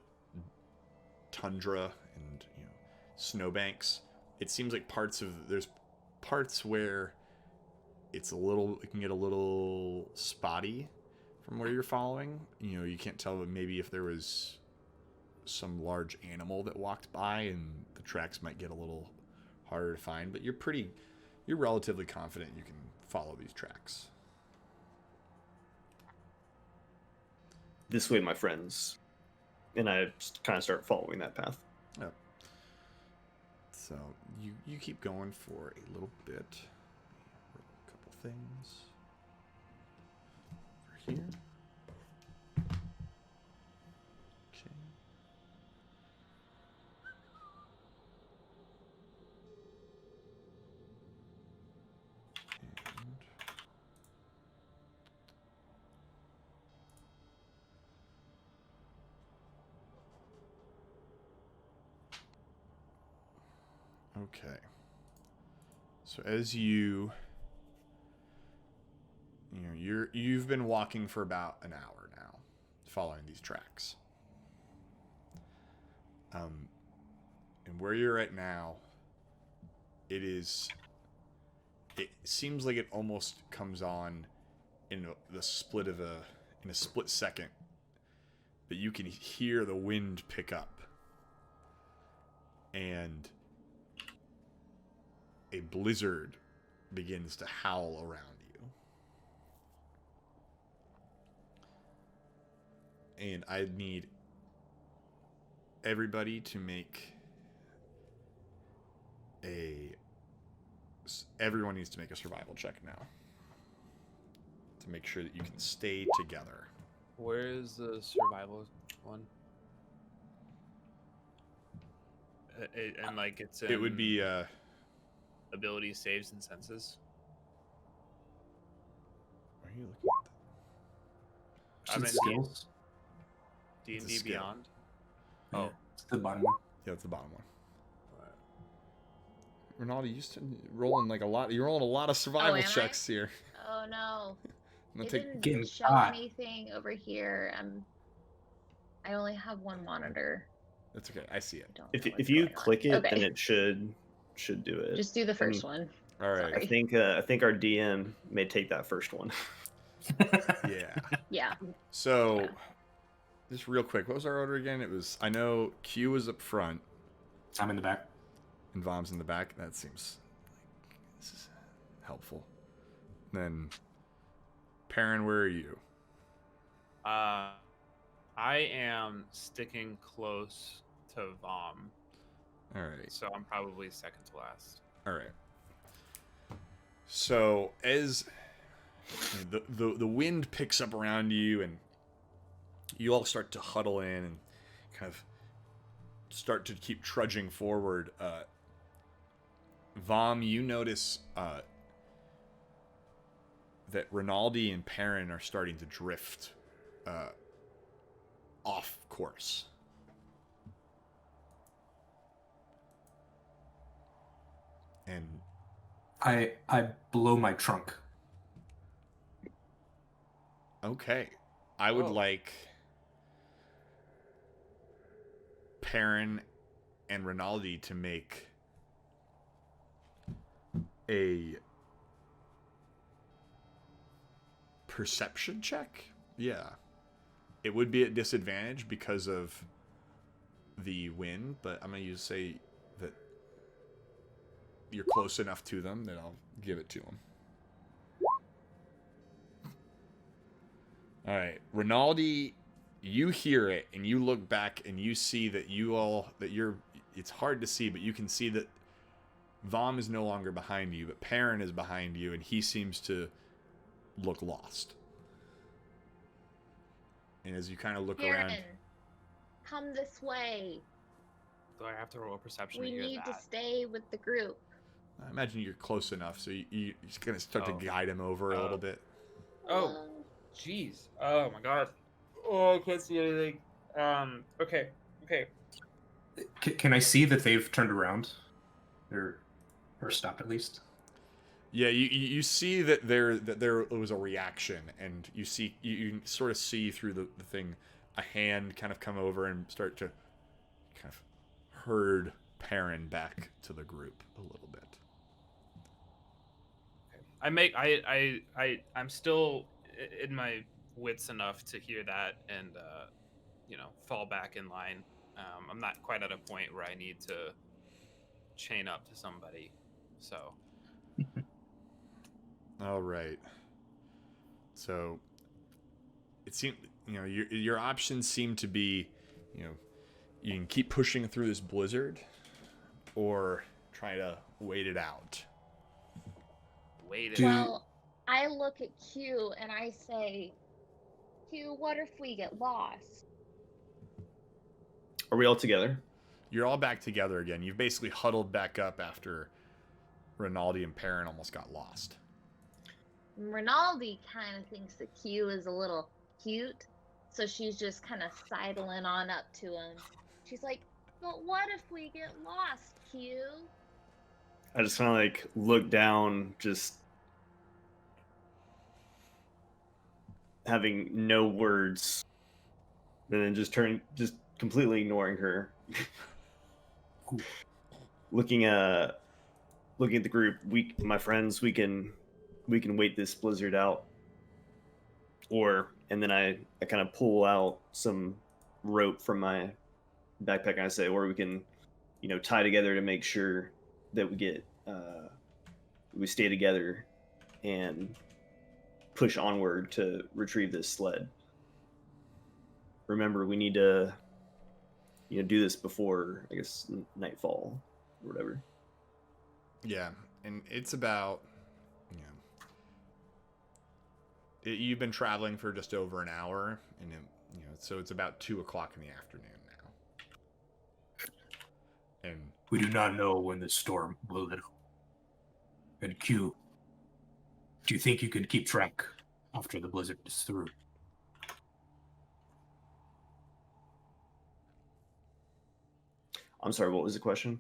tundra and snowbanks. It seems like there's parts where it can get a little spotty from where you're following. You can't tell, but maybe if there was some large animal that walked by, and the tracks might get a little harder to find, but you're relatively confident you can follow these tracks. This way, my friends. And I just kind of start following that path. Yep. So you keep going for a little bit. A couple things over here. Okay. And Okay. So as you've been walking for about an hour now, following these tracks. And where you're at now, it seems like it almost comes on in a split second, but you can hear the wind pick up, and a blizzard begins to howl around you. And I need everybody to make everyone needs to make a survival check now to make sure that you can stay together. Where is the survival one? And like it's It would be ability, saves, and senses. where are you looking at? I'm in skills. It's a D&D skill. Beyond. Oh, it's the bottom one. Yeah, it's the bottom one. Rinaldi, you rolling like a lot. You're rolling a lot of survival am I? checks here. Oh no. I'm gonna It take. Getting didn't show hot. anything over here. I only have one monitor. That's okay. I see I it. don't know If what's you going on. click it, Okay. then it should do it. Just do the first one. All right. Sorry. I think our DM may take that first one. Yeah. Yeah. So, Yeah. just real quick, what was our order again? It was, I know Q was up front I'm in the back. and Vom's in the back. That seems like this is helpful. Then, Perrin, where are you? I am sticking close to Vom, All right. so I'm probably second to last. All right. So as the wind picks up around you, and you all start to huddle in and kind of start to keep trudging forward, Vom, you notice that Rinaldi and Perrin are starting to drift off course. And I blow my trunk. okay, I would Oh. like Perrin and Rinaldi to make a perception check. Yeah, it would be at disadvantage because of the wind, but I'm gonna say that you're close enough to them that I'll give it to them. All right, Rinaldi, you hear it and you look back and you see that it's hard to see, but you can see that Vom is no longer behind you, but Perrin is behind you, and he seems to look lost. And as you kind of look around, Perrin, come this way. Do I have to roll a perception We to hear need to that? stay with the group. I imagine you're close enough, so you're just gonna start to Oh. guide him over a little bit. Oh, jeez. Oh my god. Oh, I can't see anything. Okay. Can I see that they've turned around, or stopped at least? Yeah, you see that there was a reaction, and you sort of see through the thing a hand kind of come over and start to kind of herd Perrin back to the group a little bit. I'm still in my wits enough to hear that and fall back in line. I'm not quite at a point where I need to chain up to somebody, so All right. So it seemed, your options seem to be, you can keep pushing through this blizzard, or try to wait it out. wait it Do- out. Well, I look at Q and I say, Q, what if we get lost? Are we all together? You're all back together again. You've basically huddled back up after Rinaldi and Perrin almost got lost. Rinaldi kind of thinks that Q is a little cute, so she's just kind of sidling on up to him. She's like, but what if we get lost, Q? I just kind of like look down, just having no words, and then just completely ignoring her. looking at the group. My friends, we can wait this blizzard out. And then I kind of pull out some rope from my backpack and I say, or we can, tie together to make sure that we stay together and push onward to retrieve this sled. Remember, we need to, do this before, I guess, nightfall or whatever. Yeah, and it's about, you've been traveling for just over an hour, and so it's about 2:00 in the afternoon now. And we do not know when the storm will end. And Q, do you think you can keep track after the blizzard is through? I'm sorry, what was the question?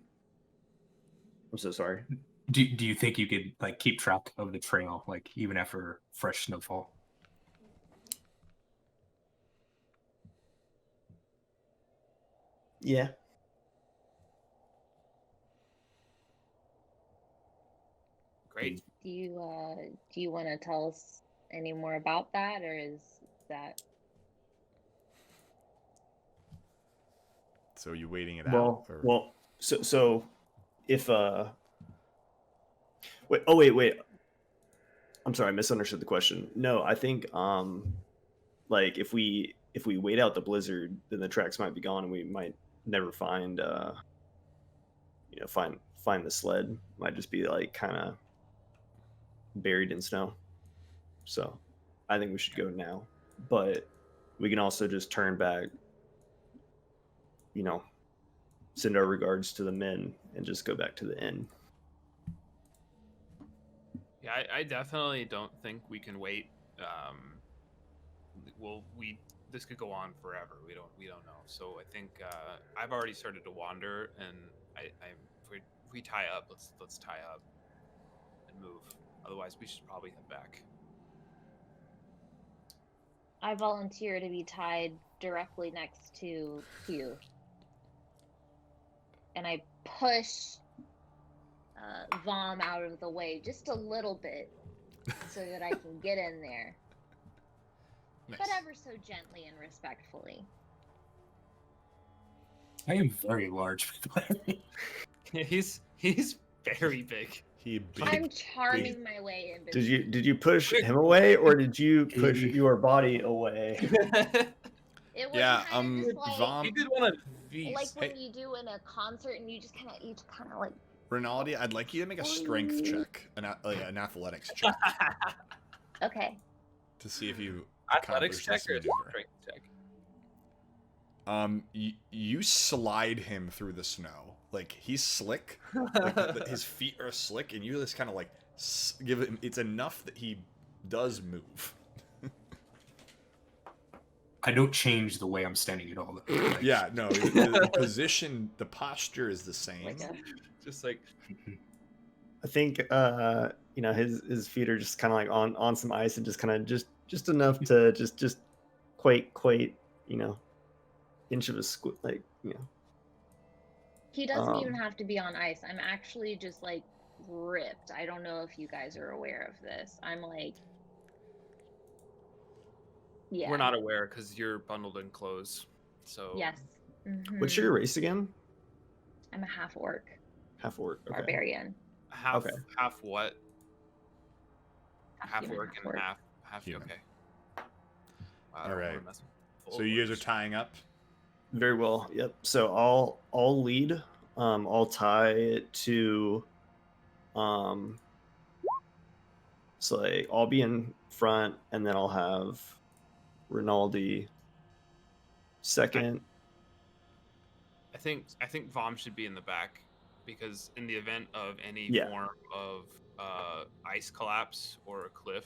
I'm so sorry. Do you think you could like keep track of the trail, like even after fresh snowfall? Yeah. Great. Do you want to tell us any more about that, or is that? So are you waiting it out? Well, so if wait. I'm sorry, I misunderstood the question. No, I think like if we wait out the blizzard, then the tracks might be gone and we might never find find the sled. Might just be like kind of buried in snow. So I think we should go now. But we can also just turn back, send our regards to the men and just go back to the inn. Yeah, I definitely don't think we can wait. This could go on forever. We don't know. So I think I've already started to wander, and if we tie up, let's tie up and move. Otherwise, we should probably head back. I volunteer to be tied directly next to Q. And I push Vom out of the way just a little bit so that I can get in there. Nice. But ever so gently and respectfully. I am very large. Yeah, he's very big. I'm charming my way in between. Did you push him away, or did you push your body away? It was Yeah, kind of just like, Vom, He did one of these. like when you do in a concert and you just kind of like. Rinaldi, I'd like you to make a strength check, an athletics check, Okay. to see if you Athletics accomplish check this or maneuver. strength check? You slide him through the snow. Like, he's slick. Like, his feet are slick, and you just kind of like give him. It's enough that he does move. I don't change the way I'm standing at all. Like, Yeah, no, the position, the posture is the same. Just like I think his feet are just kind of like on some ice and just kind of just enough to just quite inch of a squid, like He doesn't even have to be on ice. I'm actually just like ripped. I don't know if you guys are aware of this. I'm like, yeah. we're not aware because you're bundled in clothes. So Yes. Mhm. What's your race again? I'm a half-orc. Half-orc. Okay. Barbarian. half Okay. half what? Half human, orc and half Human. okay. Wow, I All don't right. wanna mess with So you guys are tying up. Very well. Yep. So I'll lead. I'll tie it to. So like I'll be in front, and then I'll have Rinaldi second. I think Vom should be in the back because in the event of any Yeah. form of ice collapse or a cliff,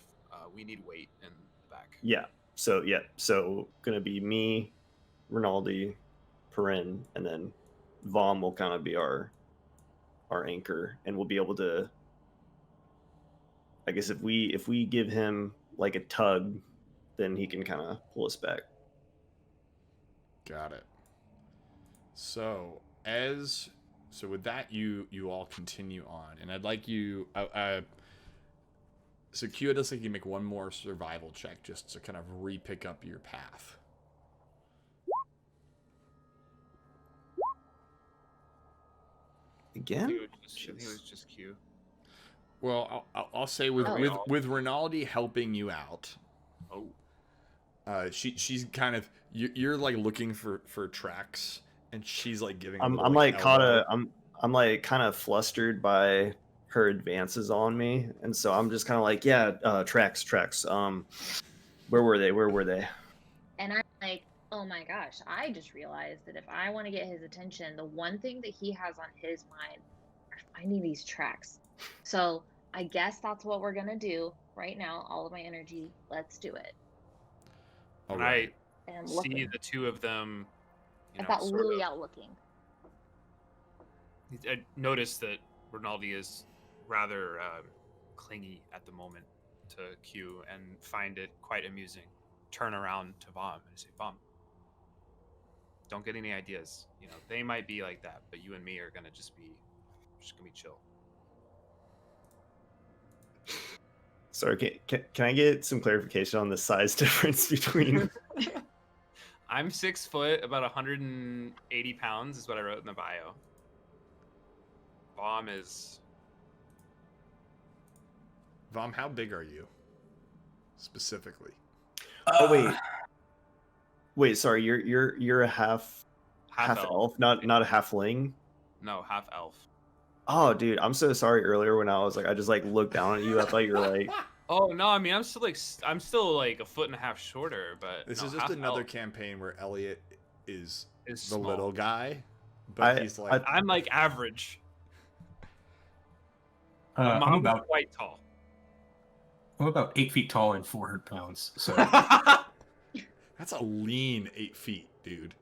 we need weight in the back. Yeah. So gonna be me, Rinaldi, Perrin, and then Vom will kind of be our our anchor, and we'll be able to. I guess if we give him like a tug, then he can kind of pull us back. Got it. So with that, you all continue on, and I'd like you. So Q, does like you make one more survival check just to kind of re-pick up your path. I Again? think it was just Q. Well, I'll say with Rinaldi helping you out. Oh. She's kind of you're like looking for tracks, and she's like giving. I'm like kind of flustered by her advances on me, and so I'm just kind of like, yeah, tracks. Where were they? And I'm like, oh my gosh, I just realized that if I want to get his attention, the one thing that he has on his mind are finding these tracks. So I guess that's what we're going to do right now. All of my energy. Let's do it. All And right. And I'm see looking. the two of them. I've got Louie out looking. I noticed that Rinaldi is rather clingy at the moment to Q and find it quite amusing. Turn around to Vom and say, Vom, don't get any ideas. You know, they might be like that, but you and me are gonna just gonna be chill. Sorry, can I get some clarification on the size difference between? I'm 6 foot, about 180 pounds is what I wrote in the bio. Vom is. Vom, how big are you? Specifically. Oh wait. Sorry, you're a half elf, not a halfling. No, half elf. Oh, dude, I'm so sorry. Earlier when I was like, I just like looked down at you. I thought you were like. Oh no, I mean I'm still like a foot and a half shorter, but This no, is just another elf campaign where Elliot is the small. little guy, but he's like I'm like average. I'm I'm about quite tall. I'm about 8 feet tall and 400 pounds. So that's a lean 8 feet, dude.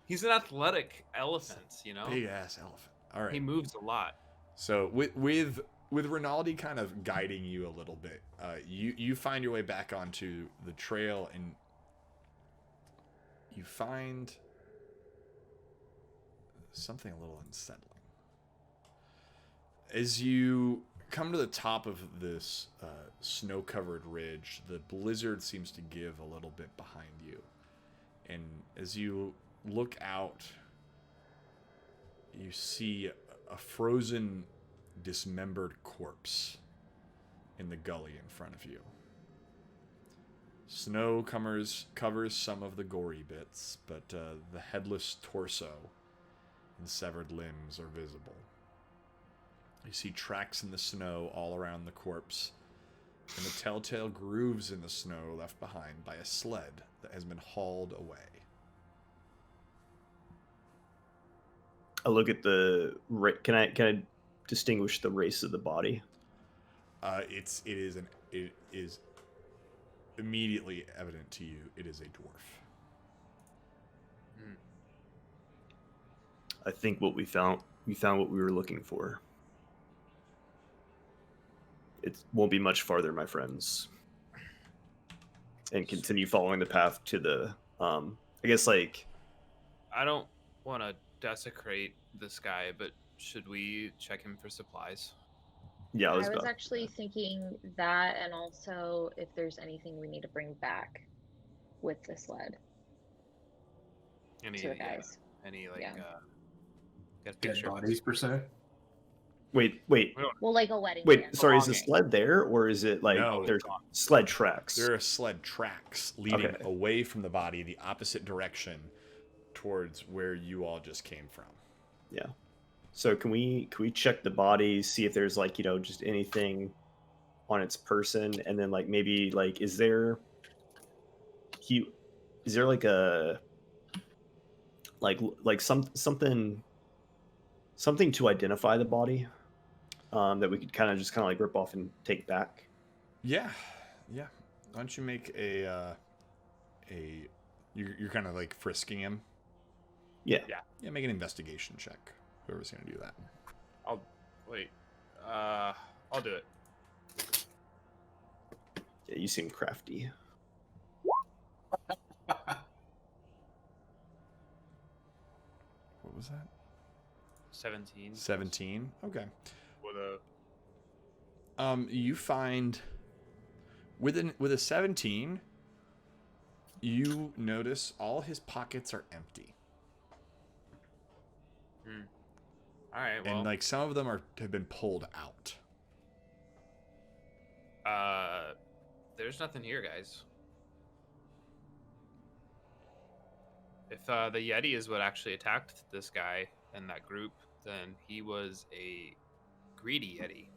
He's an athletic elephant, you know. Big ass elephant. All right. He moves a lot. So with Rinaldi kind of guiding you a little bit, you find your way back onto the trail, and you find something a little unsettling. As you come to the top of this snow-covered ridge, the blizzard seems to give a little bit behind you. And as you look out, you see a frozen, dismembered corpse in the gully in front of you. Snow covers some of the gory bits, but the headless torso and severed limbs are visible. You see tracks in the snow all around the corpse, and the telltale grooves in the snow left behind by a sled that has been hauled away. I look at the. Can I distinguish the race of the body? It is immediately evident to you. It is a dwarf. I think what we found what we were looking for. It won't be much farther, my friends. And continue following the path to the. I guess like. I don't want to desecrate this guy, but should we check him for supplies? Yeah, I was actually thinking that, and also if there's anything we need to bring back with the sled. Any to the guys. Any like Yeah. Got a dead picture. bodies per se. Wait. Well, like a wedding. Wait, band. sorry, is the sled there, or is it like No. there's sled tracks? There are sled tracks leading away from the body, the opposite direction towards where you all just came from. Yeah. So can we check the body, see if there's like, just anything on its person, and then like maybe like is there like a something to identify the body that we could kind of like rip off and take back? Yeah. Why don't you make you're kind of like frisking him. Yeah. Make an investigation check. Whoever's gonna do that. I'll wait. I'll do it. Yeah, you seem crafty. What was that? 17. 17. Okay. With a You find with a 17, you notice all his pockets are empty. All right. Well, And like some of them have been pulled out. there's nothing here, guys. If the Yeti is what actually attacked this guy and that group, then he was a greedy Yeti.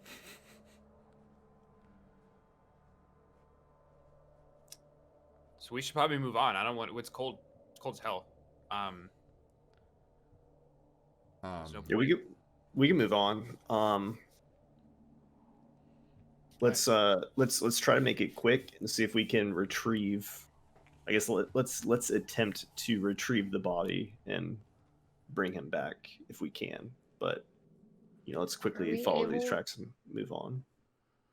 So we should probably move on. I don't want it's cold. It's cold as hell. There's no Yeah, point. we can move on. Let's try to make it quick and see if we can retrieve. I guess let's attempt to retrieve the body and bring him back if we can. But let's quickly follow these tracks and move on.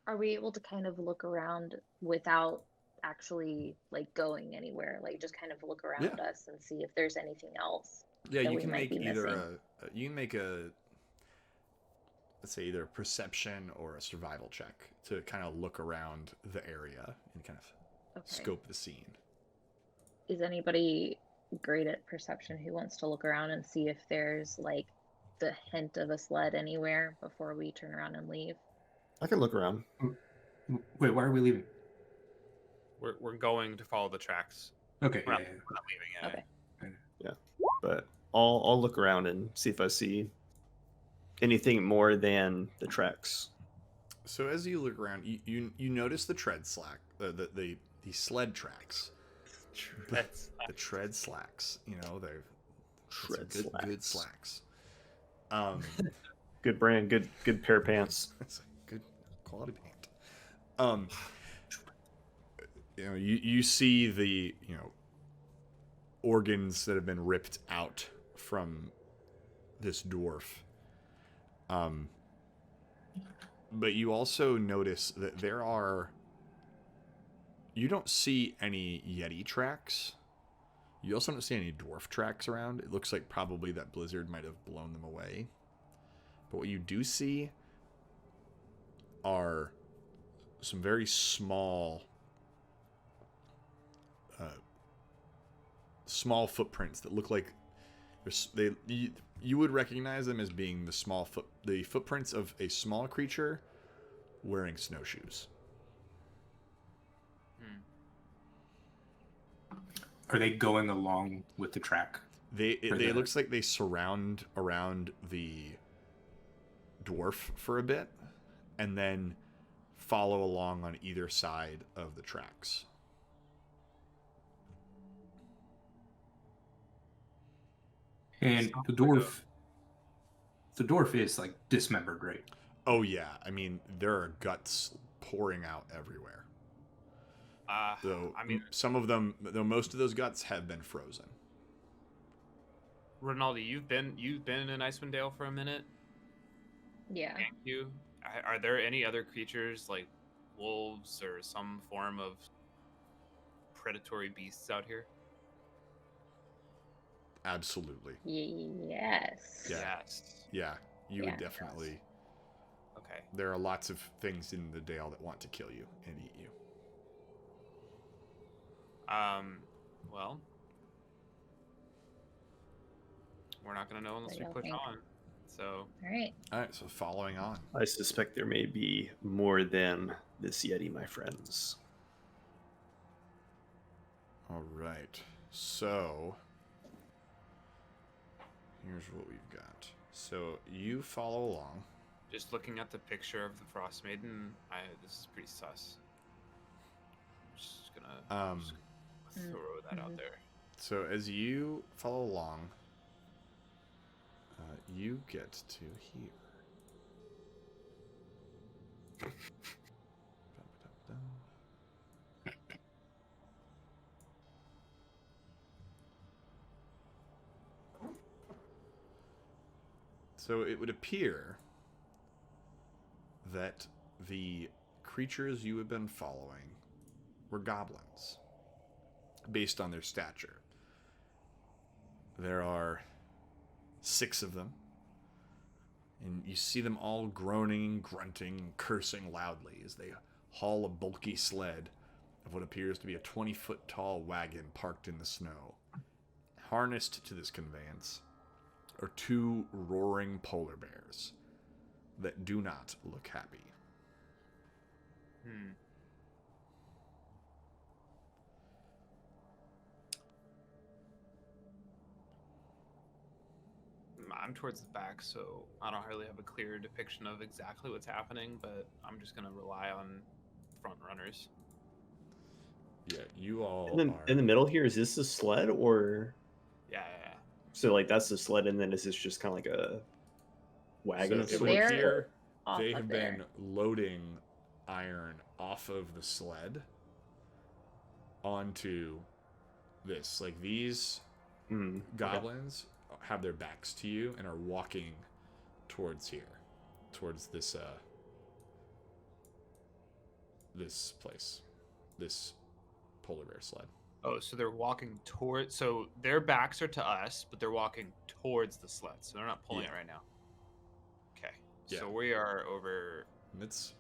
Are we able to kind of look around without actually like going anywhere? Like just kind of look around us and see if there's anything else. Yeah, that you we can might make be either missing. you can make a, let's say, either a perception or a survival check to kind of look around the area and kind of scope the scene. Is anybody great at perception who wants to look around and see if there's like the hint of a sled anywhere before we turn around and leave? I can look around. Wait, why are we leaving? We're going to follow the tracks. Okay. We're Yeah, not, we're not leaving yet. Okay. But I'll look around and see if I see anything more than the tracks. So as you look around, you notice the sled tracks. The tread slacks. They're good slacks. Good brand, good pair of pants. It's a good quality paint. You see the organs that have been ripped out from this dwarf. But you also notice that you don't see any Yeti tracks. You also don't see any dwarf tracks around. It looks like probably that blizzard might have blown them away. But what you do see are some very small footprints that look like you would recognize them as being the footprints of a small creature wearing snowshoes. Are they going along with the track? It looks like they surround around the dwarf for a bit and then follow along on either side of the tracks. And the dwarf is like dismembered, right? Oh yeah, I mean there are guts pouring out everywhere. Though some of them, though most of those guts have been frozen. Rinaldi, you've been in Icewind Dale for a minute. Yeah. Thank you. Are there any other creatures like wolves or some form of predatory beasts out here? Yes. Yeah. Yes. Yeah, you would Yeah. definitely. Okay. There are lots of things in the Dale that want to kill you and eat you. Well, we're not gonna know unless we don't push think. on. So, All right. All right, so following on. I suspect there may be more than this Yeti, my friends. All right, so here's what we've got. So you follow along. just looking at the picture of the Frostmaiden, this is pretty sus. Just gonna throw that out there. So as you follow along, you get to here. So So it would appear that the creatures you have been following were goblins, based on their stature. There are 6 of them, and you see them all groaning, grunting, cursing loudly as they haul a bulky sled of what appears to be a 20-foot tall wagon parked in the snow. Harnessed to this conveyance are 2 roaring polar bears that do not look happy. I'm towards the back, so I don't really have a clear depiction of exactly what's happening, but I'm just going to rely on front runners. Yeah, you all In the middle here, is this the sled or? Yeah. So like that's the sled, and then is this just kind of like a wagon? So of it would sorts? They're appear off they of have there. been loading iron off of the sled onto this. Like these Okay. goblins have their backs to you and are walking towards here, towards this this place, this polar bear sled. Oh, so they're walking towards... So their backs are to us, but they're walking towards the sled, so they're not pulling it right now. Okay. Yeah. So we are over... And it's...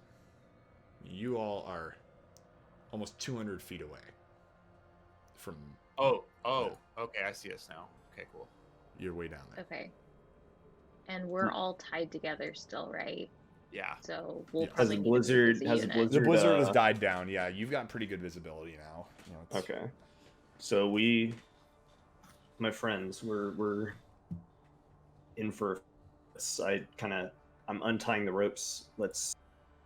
You all are almost 200 feet away from... Oh, okay, I see us now. Okay, cool. You're way down there. Okay. And we're all tied together still, right? Yeah. So we'll Yeah. probably need to move as a unit. The blizzard has died down. Yeah, you've got pretty good visibility now. You know, it's... Okay. So my friends, we're in for this. I'm untying the ropes. Let's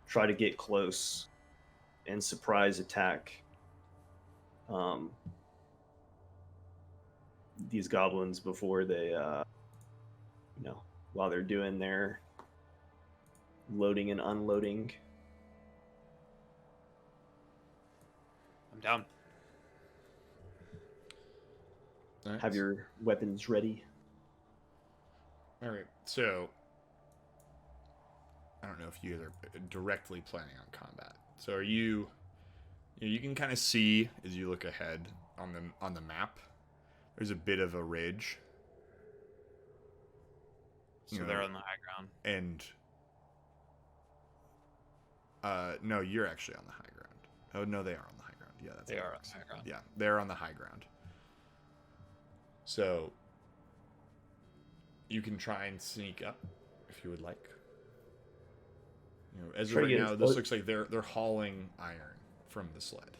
try to get close and surprise attack these goblins before they while they're doing their loading and unloading. I'm down. All right. Have your weapons ready. All right. So I don't know if you guys are directly planning on combat. So are you? You can kind of see as you look ahead on the map. There's a bit of a ridge. So they're on the high ground. And no, you're actually on the high ground. Oh no, they are on the high ground. Yeah, that's They how it are on works. the high ground. Yeah, they're on the high ground. So you can try and sneak up if you would like. You know, as of Try to right get now, as this close- looks like they're hauling iron from the sled.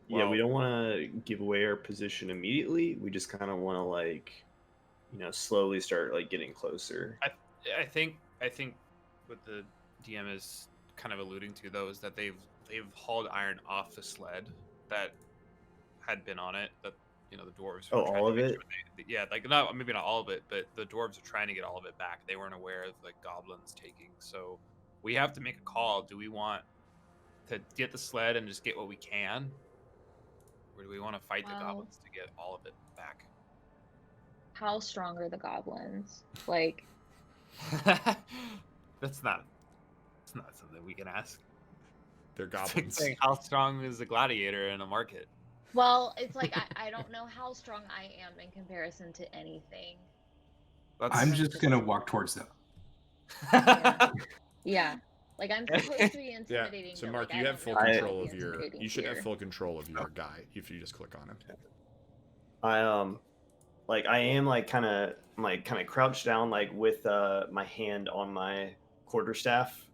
Yeah, we Well- don't want to give away our position immediately. We just kind of want to slowly start getting closer. I think what the DM is kind of alluding to though is that they've hauled iron off the sled that had been on it. That the dwarves. Oh, were trying all to of make it? sure yeah, not maybe not all of it, but the dwarves are trying to get all of it back. They weren't aware of goblins taking. So we have to make a call. Do we want to get the sled and just get what we can, or do we want to fight the Well- goblins to get all of it back? How strong are the goblins? Like, That's not something we can ask. They're It's like goblins. saying, how strong is a gladiator in a market? well, it's like I don't know how strong I am in comparison to anything. I'm just gonna walk towards them. Yeah. Like I'm supposed to be Yeah. intimidating. So but, Mark, like, you I have don't full know if I'll control be of your. intimidating You should have here. full control of your guy if you just click on him. I am kind of crouched down with my hand on my quarterstaff,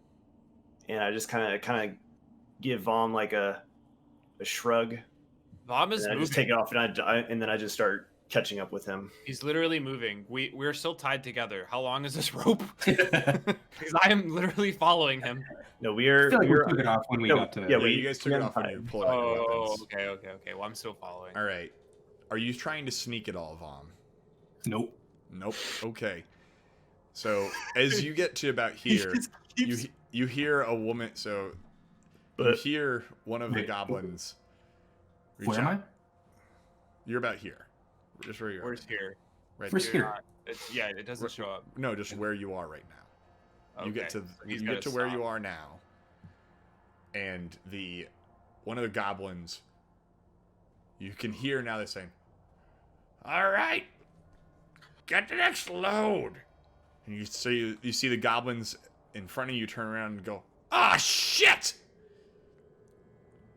and I just kind of give Vom a shrug, Vom is and I moving. just take it off, and then I just start catching up with him. He's literally moving. We're still tied together. How long is this rope? Because I am literally following him. No, I feel like we we're took it off when we no, got to. yeah, Yeah, we- you guys took we it off when untied. you pulled out your Oh, weapons. okay. Well, I'm still following. All right. Are you trying to sneak at all, Vom? Nope. Nope. Okay. So as you get to about here, you hear a woman. So you But- hear one of the Wait, goblins. reach Where am out. I? You're about here. Just where you are. Where's here? Right Where's there. here? It doesn't show up. No, just where you are right now. You get Okay, to so he's you gotta get to where you stop. are now, and one of the goblins. You can hear now they're saying, "All right, get the next load." And you see the goblins in front of you turn around and go, "Ah, shit!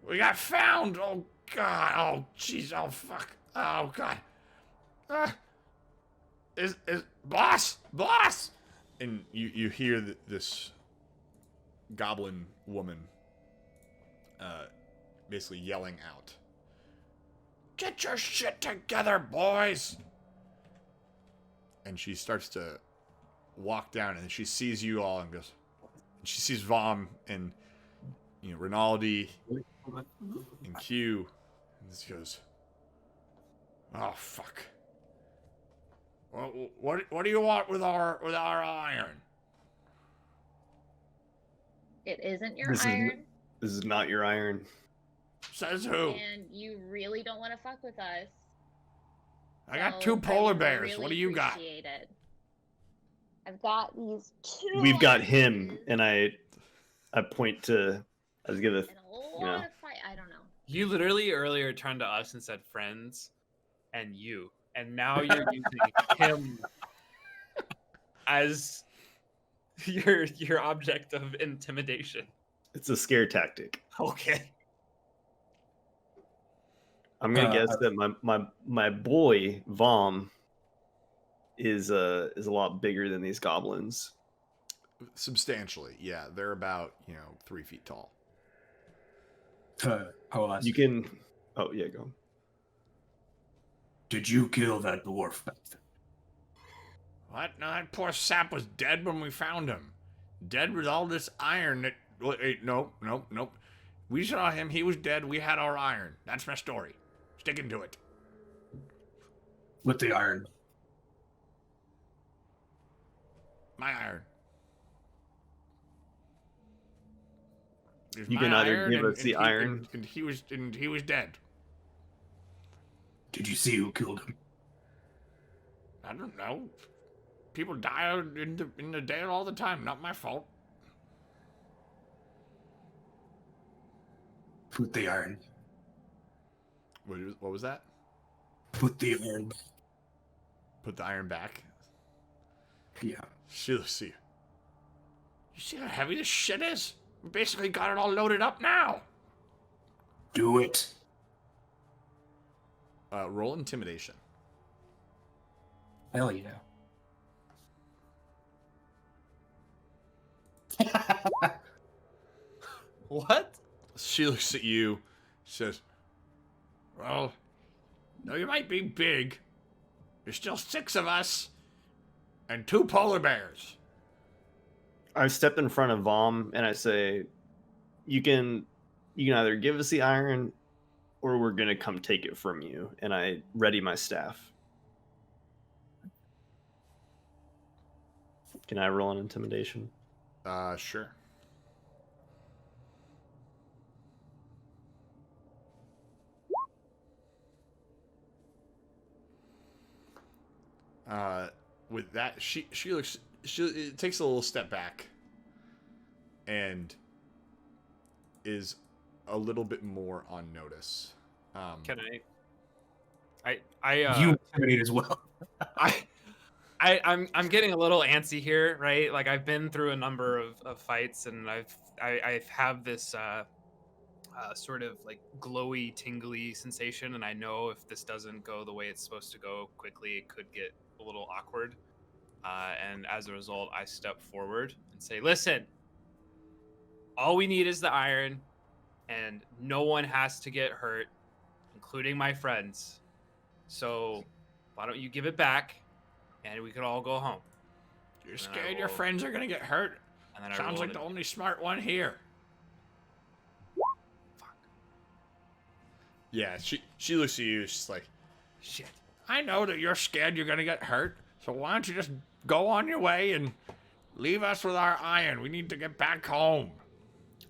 We got found! Oh god! Oh jeez! Oh fuck! Oh god! Is boss!" And you hear this goblin woman, basically yelling out, "Get your shit together, boys!" And she starts to walk down, and she sees you all and goes, and she sees Vom and Rinaldi and Q, and she goes, "Oh fuck! What do you want with our iron?" It isn't your This iron, is not your iron. Says who? and you really don't want to fuck with us. I got so 2 polar would bears. really What do you got? appreciate it. I've got these 2. We've got him, items and I point to. I was gonna. and a lot of fight. I don't know. You literally earlier turned to us and said friends, and you, and now you're using him as your object of intimidation. It's a scare tactic. Okay. I'm gonna guess that my boy Vom is a lot bigger than these goblins. Substantially, yeah. They're about 3 feet tall. I'll ask You can. Oh yeah, go. Did you kill that dwarf bastard? What? No, that poor sap was dead when we found him. Dead with all this iron that... Wait, nope. We saw him, he was dead, we had our iron. That's my story. Sticking to it. With the iron. My iron. It's You my can either iron give us the iron. And he was dead. Did you see who killed him? I don't know. People die in the Dale all the time. Not my fault. Put the iron. What was that? Put the iron back. Put the iron back. Yeah. See. You see how heavy this shit is? We basically got it all loaded up now. Do it. Roll intimidation. Hell yeah. What? She looks at you, says, "Well, though you might be big, there's still 6 of us and 2 polar bears." I step in front of Vom and I say, "You can either give us the iron, or we're gonna come take it from you." And I ready my staff. Can I roll an intimidation? Sure. With that, she takes a little step back and is a little bit more on notice. Can I You intimidate as well. I'm getting a little antsy here, right? Like I've been through a number of fights, and I have this sort of like glowy, tingly sensation, and I know if this doesn't go the way it's supposed to go quickly, it could get a little awkward. And as a result, I step forward and say, "Listen, all we need is the iron, and no one has to get hurt, including my friends. So why don't you give it back, and we could all go home?" You're scared your friends are gonna get hurt? And then Sounds like the only smart one here. Fuck. Yeah, she looks at you, she's like, Shit. "I know that you're scared you're gonna get hurt, so why don't you just go on your way and leave us with our iron? We need to get back home."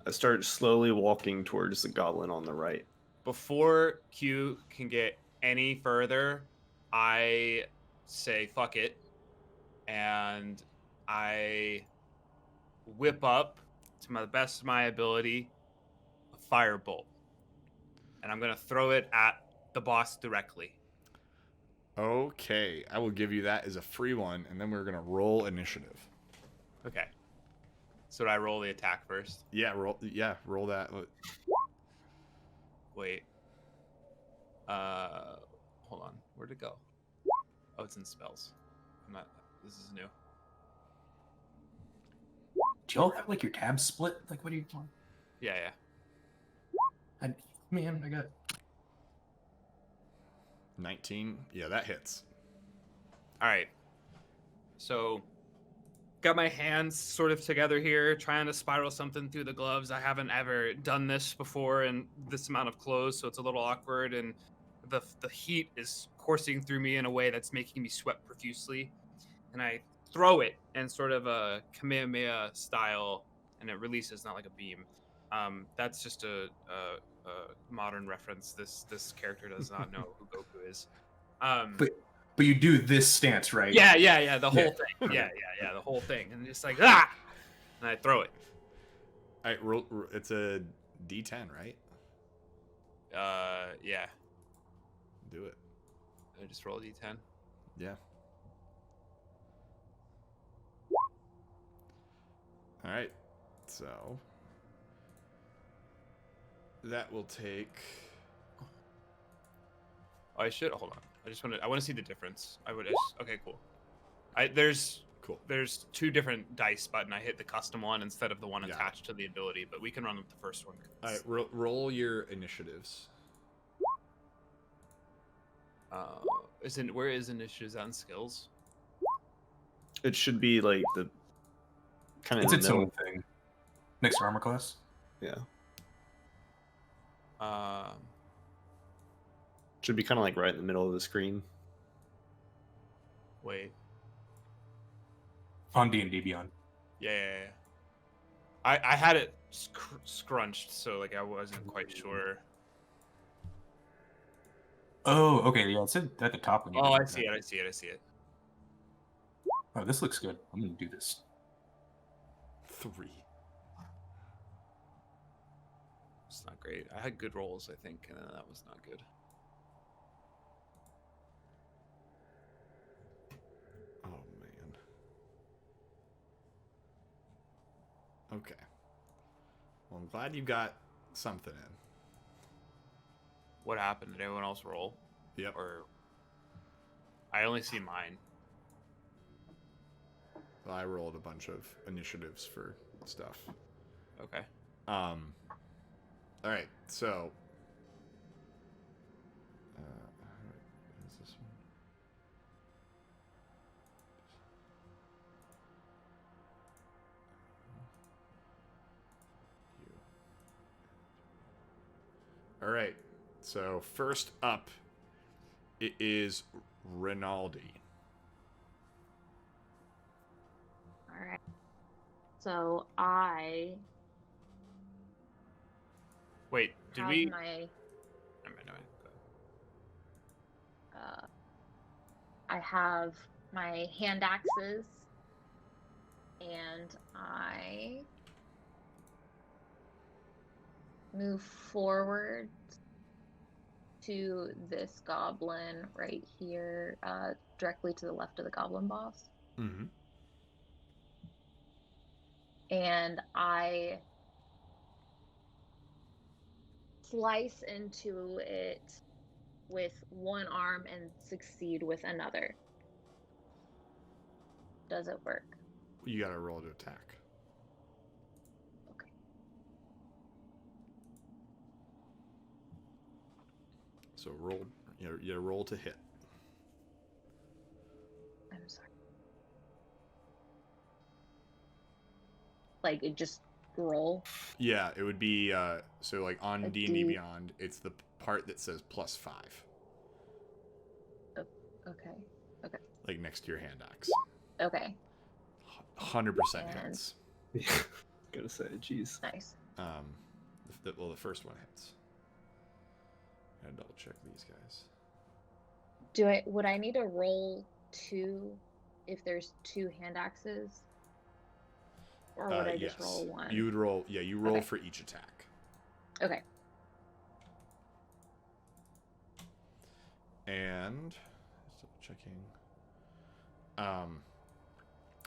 I start slowly walking towards the goblin on the right. Before Q can get any further, I say fuck it, and I whip up to the best of my ability a firebolt, and I'm gonna throw it at the boss directly. Okay, I will give you that as a free one, and then we're gonna roll initiative. Okay. So do I roll the attack first? Yeah, roll that. Wait. Hold on. Where'd it go? Oh, it's in spells. This is new. Do y'all have like your tabs split? Like, what do you want? Yeah, yeah. Man, I got 19. Yeah, that hits. All right. So, got my hands sort of together here, trying to spiral something through the gloves. I haven't ever done this before in this amount of clothes, so it's a little awkward, and the heat is coursing through me in a way that's making me sweat profusely. And I throw it in sort of a Kamehameha style, and it releases, not like a beam. That's just a modern reference. This character does not know who Goku is. But you do this stance, right? Yeah. The whole thing. Yeah. The whole thing, and just like and I throw it. All right, roll. It's a D10, right? Yeah. Do it. I just roll a D10. Yeah. All right. So that will take. Oh, I should hold on. I want to see the difference. Okay, cool. Cool. There's two different dice button. I hit the custom one instead of the one Yeah. attached to the ability, but we can run with the first one. All right, roll your initiatives. Where is initiatives on skills? It should be like the kind of It's its middle. own thing. Next to armor class. Yeah, Um, should be kind of like right in the middle of the screen. wait. On D&D Beyond. Yeah. I had it scrunched, so like I wasn't quite sure. Oh, okay. Yeah, it's at the top. When you Oh, do I see that. it. I see it. Oh, this looks good. I'm gonna do this. 3. It's not great. I had good rolls, I think, and that was not good. Oh man. Okay. Well, I'm glad you got something in. What happened? Did anyone else roll? Yep. Or I only see mine. Well, I rolled a bunch of initiatives for stuff. Okay. All right, so. What is this one? All right, so first up, it is Rinaldi. All right. So I Wait, did have we? my Never mind. I have my hand axes, and I move forward to this goblin right here, directly to the left of the goblin boss. Mm-hmm. And I slice into it with one arm and succeed with another. Does it work? You gotta roll to attack. Okay. So roll, you roll to hit. I'm sorry. Like, it just roll? Yeah, it would be so like on A D&D D. Beyond, it's the part that says +5, Okay. like next to your hand axe. Okay. 100% And- hits. Yeah, gotta say, jeez. Nice. The first one hits. Gotta double check these guys. Would I need to roll 2 if there's 2 hand axes? Or would I just roll one? You would roll, you roll Okay. for each attack. Okay. And still checking.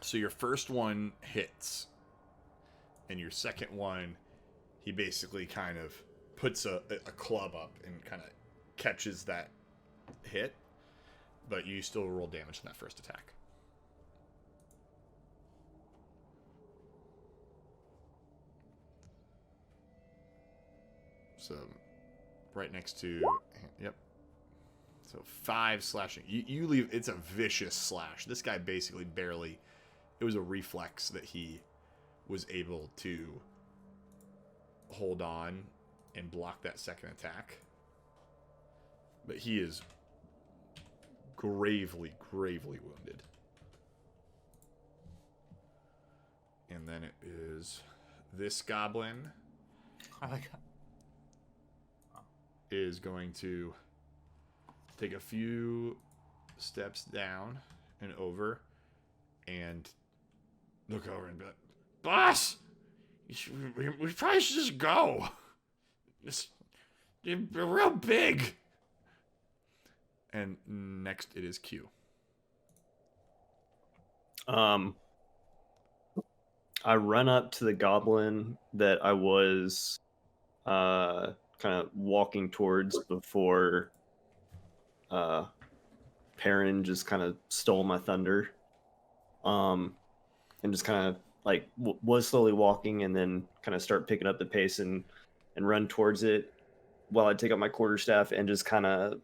So your first one hits, and your second one, he basically kind of puts a club up and kind of catches that hit, but you still roll damage in that first attack. So, right next to, yep. So 5 slashing. You leave. It's a vicious slash. This guy basically barely. It was a reflex that he was able to hold on and block that second attack. But he is gravely wounded. And then it is this goblin I like that. is going to take a few steps down and over and look over and be like, "Boss, we probably should just go. You're real big." And next it is Q. I run up to the goblin that I was kind of walking towards before Perrin just kind of stole my thunder. And just kind of like was slowly walking and then kind of start picking up the pace and run towards it while I take up my quarterstaff and just kind of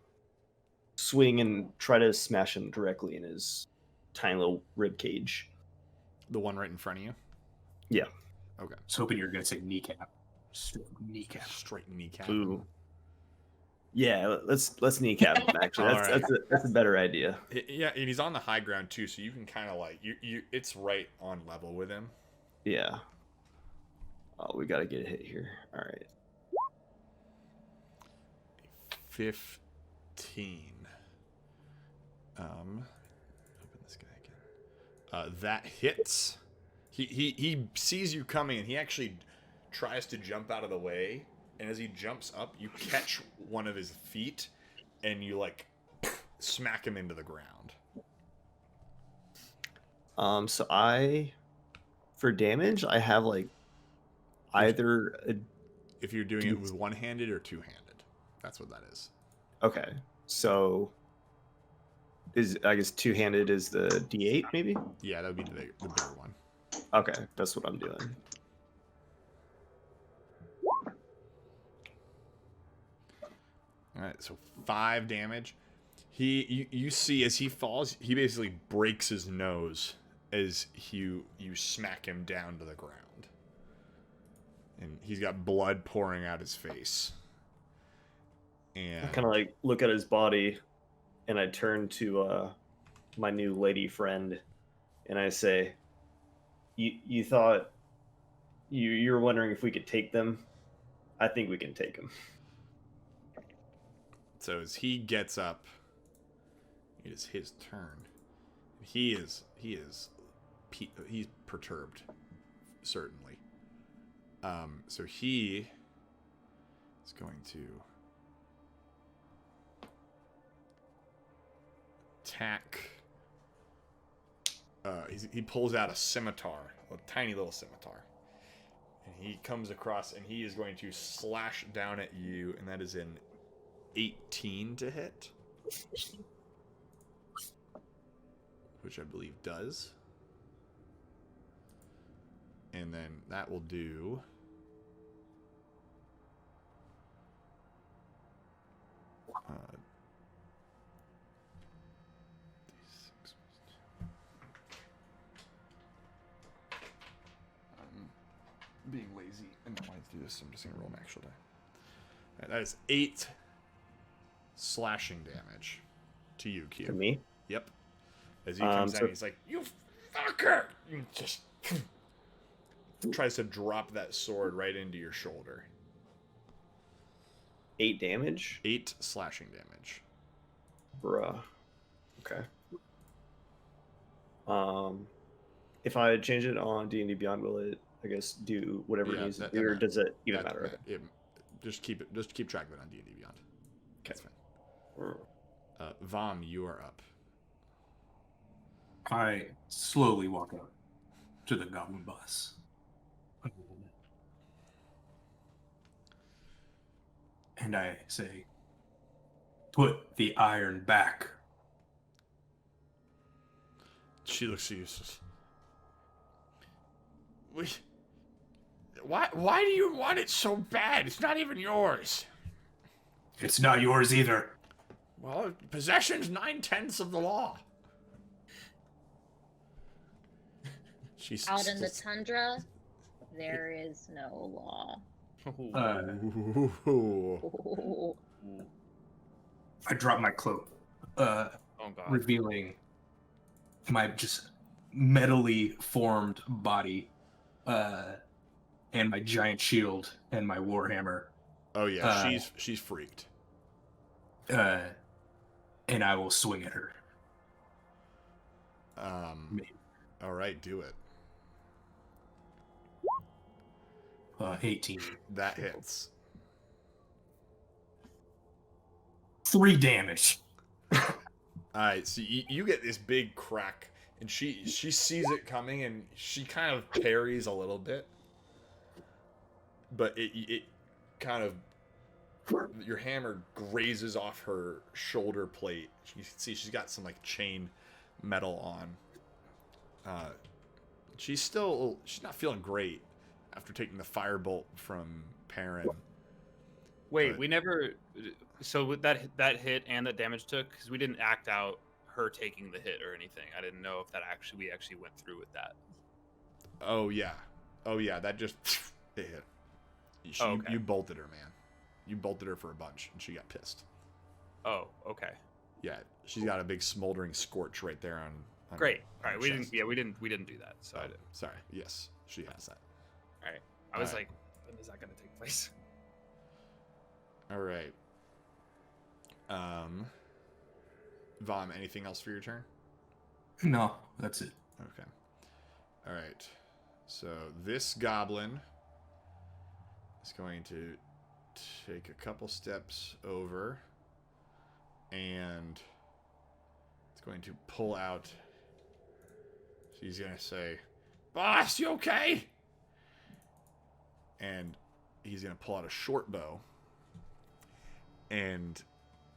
swing and try to smash him directly in his tiny little rib cage. The one right in front of you? Yeah. Okay. I was hoping you were going to say kneecap. Straight kneecap. Straight kneecap. Ooh. Yeah, let's kneecap him. Actually, All right. that's a better idea. Yeah, and he's on the high ground too, so you can kind of like you. It's right on level with him. Yeah. Oh, we gotta get a hit here. All right. 15. Open this guy again. That hits. He sees you coming, and he actually tries to jump out of the way. And as he jumps up, you catch one of his feet, and you like smack him into the ground. So for damage, I have like either If you're doing it with one-handed or two-handed, that's what that is. okay. So I guess two-handed is the D8 maybe? Yeah, that would be the bigger one. Okay, that's what I'm doing. All right, so 5 damage. You see as he falls, he basically breaks his nose as you smack him down to the ground, and he's got blood pouring out his face. And I kind of like look at his body, and I turn to my new lady friend, and I say, "You thought you were wondering if we could take them? I think we can take them." so as he gets up, it is his turn. He's perturbed, certainly. So he is going to attack. He pulls out a scimitar, a tiny little scimitar, and he comes across, and he is going to slash down at you, and that is an 18 to hit, which I believe does. And then that will do being lazy and not wanting to do this, I'm just going to roll an actual die. All right, that is 8 slashing damage to you, Q. To me? Yep. As he comes down, he's like, "You fucker!" And just tries to drop that sword right into your shoulder. 8 damage? 8 slashing damage. Bruh. Okay. If I change it on D&D Beyond, will it, I guess, do whatever it needs to do, or does it even matter? Just keep track of it on D&D Beyond. Okay. That's fine. Vom, you are up. I slowly walk up to the goblin boss. And I say, "Put the iron back." She looks at you. Why do you want it so bad? It's not even yours. It's not yours either. Well, possession's 9/10 of the law. She's Out in the tundra, there is no law. I drop my cloak, Oh God. revealing my just metally formed body, and my giant shield and my warhammer. Oh yeah, she's freaked. And I will swing at her. Maybe. All right, do it. 18. That hits. 3 damage. All right, so you get this big crack, and she sees it coming, and she kind of parries a little bit, but it kind of, your hammer grazes off her shoulder plate. You can see she's got some like chain metal on. She's not feeling great after taking the firebolt from Perrin. Wait, but- we never. So with that hit and that damage took, because we didn't act out her taking the hit or anything. I didn't know if we actually went through with that. Oh yeah, that just it hit. Okay. You bolted her, man. You bolted her for a bunch, and she got pissed. Oh, okay. Yeah, she's got a big smoldering scorch right there on Great. on All right, her we chest. didn't do that. So Oh, sorry. Yes, she has that. all right. I was Alright. like, when is that going to take place? All right. Vom, anything else for your turn? No, that's it. Okay. All right. So this goblin is going to take a couple steps over, and it's going to pull out. She's going to say, "Boss, you okay?" And he's going to pull out a short bow and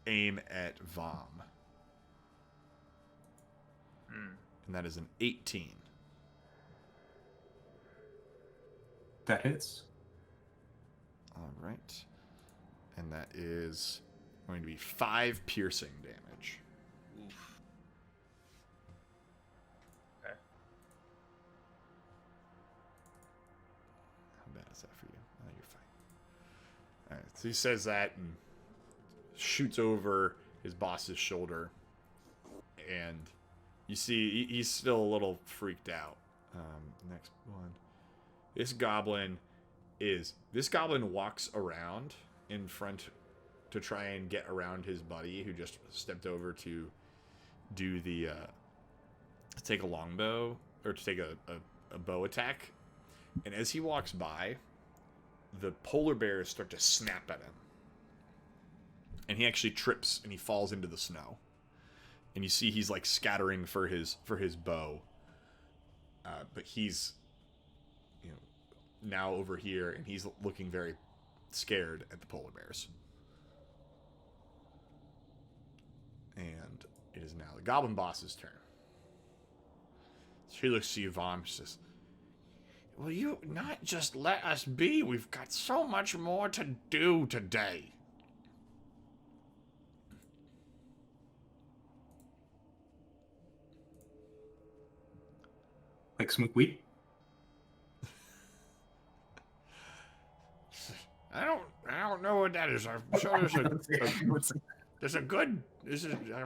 aim at Vom. And that is an 18. That hits. All right. And that is going to be 5 piercing damage. Oof. Okay. How bad is that for you? Oh, you're fine. All right. So he says that and shoots over his boss's shoulder. And you see he's still a little freaked out. Next one. This goblin walks around in front to try and get around his buddy who just stepped over to do the to take a longbow or to take a bow attack. And as he walks by, the polar bears start to snap at him. And he actually trips and he falls into the snow. And you see he's like scattering for his bow. But he's now over here, and he's looking very scared at the polar bears. And it is now the goblin boss's turn. She looks to you, Vom. She says, "Will you not just let us be? We've got so much more to do today." Like smoke weed? I don't know what that is. I'm sure I've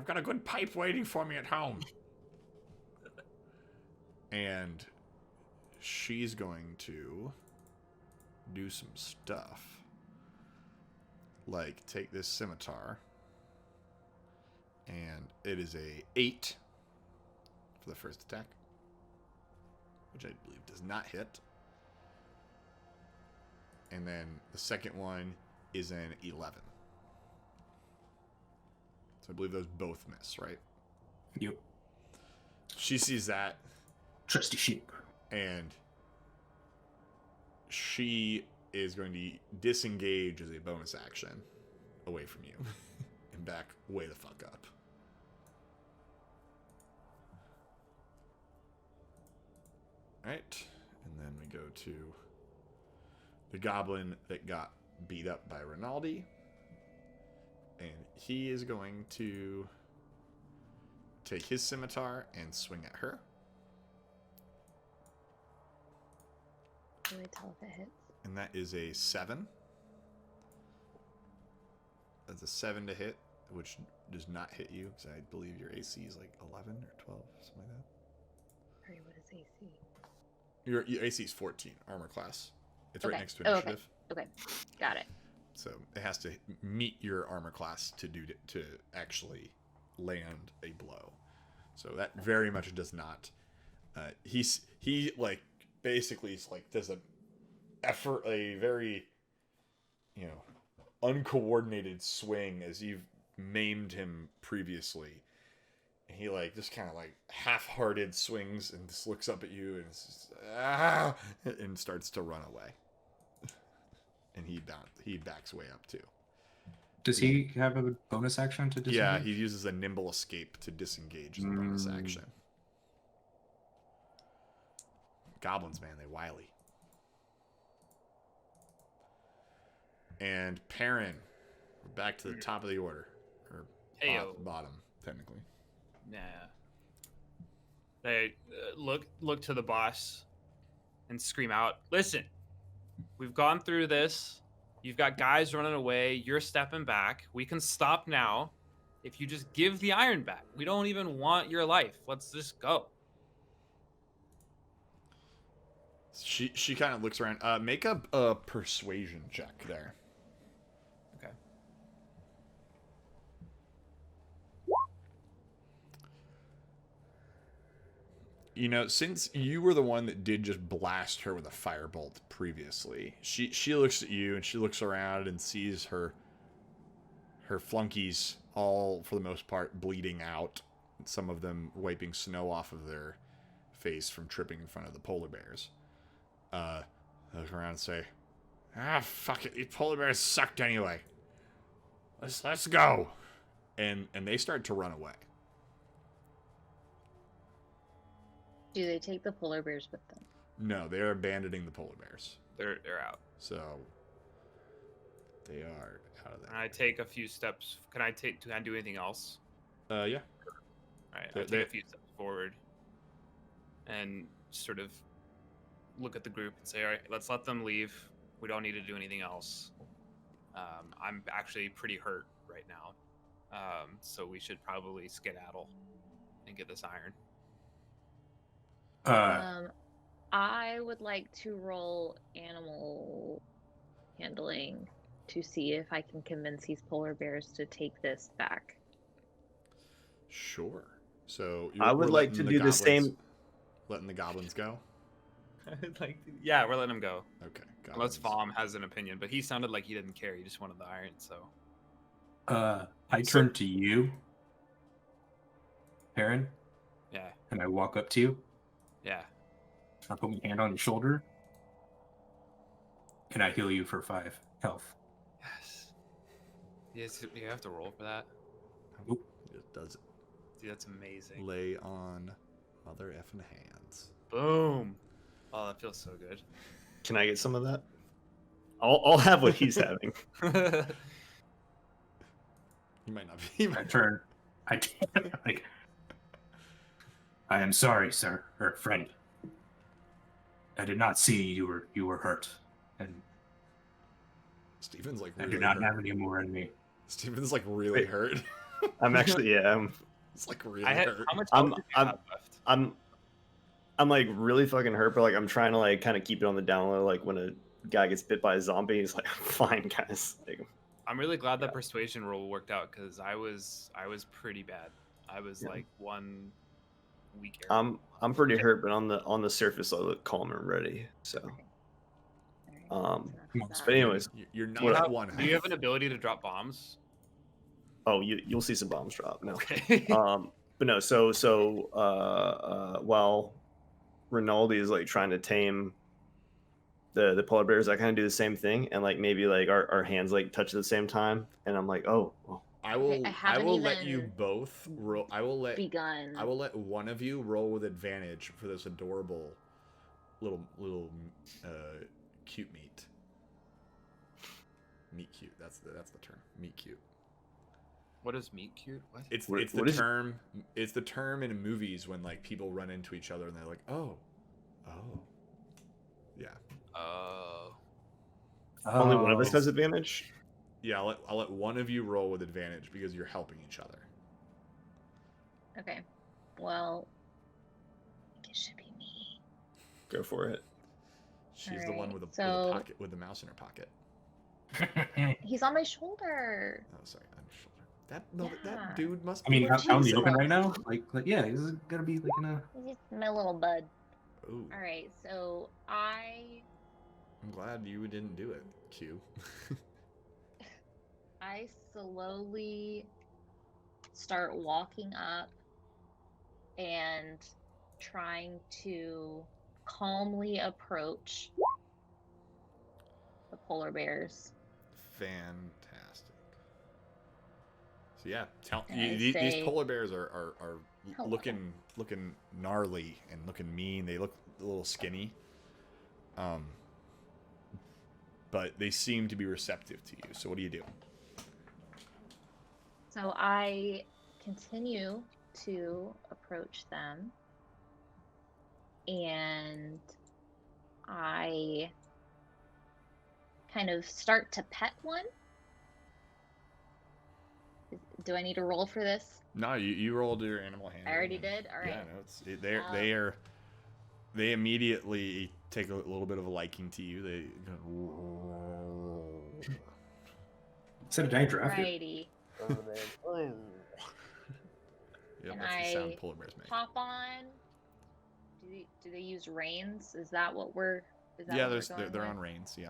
got a good pipe waiting for me at home. And she's going to do some stuff. Like take this scimitar. And it is a 8 for the first attack, which I believe does not hit. And then the second one is an 11. So I believe those both miss, right? Yep. She sees that, Trusty sheep. and she is going to disengage as a bonus action away from you and back way the fuck up. Alright, and then we go to the goblin that got beat up by Rinaldi. And he is going to take his scimitar and swing at her. Can we tell if it hits? And that is a 7. That's a 7 to hit, which does not hit you, because I believe your AC is like 11 or 12, something like that. Sorry, what is AC? Your AC is 14, armor class. It's right Okay. next to Oh, initiative. Okay, got it. So it has to meet your armor class to actually land a blow. So that very much does not. He like basically is like does a very uncoordinated swing as you've maimed him previously. And he like just kind of like half-hearted swings and just looks up at you and just, and starts to run away. And he backs way up too. Does he have a bonus action to disengage? Yeah, he uses a nimble escape to disengage as a bonus action. Goblins, man, they wily. And Perrin, we're back to the top of the order, or bottom, technically. Nah. They look to the boss and scream out, "Listen, we've gone through this. You've got guys running away. You're stepping back. We can stop now if you just give the iron back. We don't even want your life. Let's just go." She kind of looks around. Make a persuasion check there. Okay. Since you were the one that did just blast her with a firebolt previously, she looks at you and she looks around and sees her flunkies all, for the most part, bleeding out. Some of them wiping snow off of their face from tripping in front of the polar bears. Look around and say, fuck it, these polar bears sucked anyway. Let's go. And they start to run away. Do they take the polar bears with them? No, they're abandoning the polar bears. They're out. So they are out of there. I take a few steps. Can I do anything else? Yeah. All right, I They- take a few steps forward and sort of look at the group and say, "All right, let's let them leave. We don't need to do anything else. I'm actually pretty hurt right now, so we should probably skedaddle and get this iron." I would like to roll animal handling to see if I can convince these polar bears to take this back. Sure. So I would we're like letting to do the same. Letting the goblins go. Yeah, we're letting him go. Okay. Unless Goblins. Vom has an opinion, but he sounded like he didn't care. He just wanted the iron. So I turn to you, Perrin, yeah, and I walk up to you. yeah. I put my hand on your shoulder, and I heal you for 5 health. Yes. You have to roll for that. It does it. Dude, that's amazing. Lay on mother effing hands. Boom. Oh, that feels so good. Can I get some of that? I'll have what he's having. You might not be. Like, I am sorry, sir, or friend. I did not see you were hurt, and Steven's like I really do not hurt. have any more in me. Steven's like really Wait. hurt. I'm actually It's like really I had hurt. how much I'm- health did you I'm- have left? I'm like really fucking hurt, but like I'm trying to like kind of keep it on the down low. Like when a guy gets bit by a zombie, he's like, "I'm fine, guys." Like, I'm really glad that persuasion roll worked out because I was pretty bad. I was Yeah. like one weak area. I'm pretty hurt, but on the surface I look calm and ready. So, Alright, but anyways, You're Do you, not have, at one. do you have an ability to drop bombs? oh, you'll see some bombs drop. No, Okay. but no. So while Rinaldi is like trying to tame the polar bears, I kind of do the same thing, and like maybe like our hands like touch at the same time, and I'm like, oh. I will. Okay, I I haven't will let you even both roll. I will let. begun. I will let one of you roll with advantage for this adorable little cute meat. Meat cute. That's the term. Meat cute. What is meat cute? What? It's What the is it? term. It's the term in movies when like people run into each other and they're like, oh, yeah, Only one of us Oh. has advantage. yeah. I'll let one of you roll with advantage because you're helping each other. Okay. Well, I think it should be me. Go for it. She's the one with a so- pocket with the mouse in her pocket. He's on my shoulder. Oh, sorry, on her shoulder. That Yeah. dude must. I mean, be out in the Jesus. open right now? Like yeah, he's gotta be like in a. He's just my little bud. Ooh, All right, so I I'm glad you didn't do it, Q. slowly start walking up and trying to calmly approach the polar bears. Fantastic. So yeah, And I these say, polar bears are "Hello." looking gnarly and looking mean. They look a little skinny, but they seem to be receptive to you. So what do you do? So I continue to approach them and I kind of start to pet one. Do I need to roll for this? No, you rolled your animal handling. I already and- did? All right. Yeah, no, they immediately take a little bit of a liking to you. They Is that a giant giraffe? here? Righty. Yep, And that's the sound I polar bears make. Hop on. Do they use reins? Is that what we're? Is that Yeah, what we're going they're with? on reins. Yeah.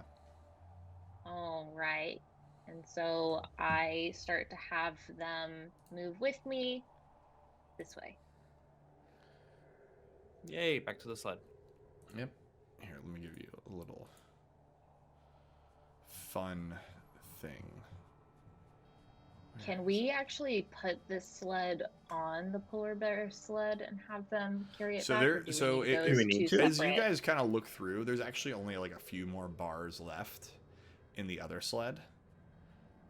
All right. And so I start to have them move with me this way. Yay! Back to the sled. Yep. Here, let me give you a little fun thing. Can we actually put this sled on the polar bear sled and have them carry it So back? there- or do so we need it- those we need two to? As you separate? guys kind of look through, there's actually only like a few more bars left in the other sled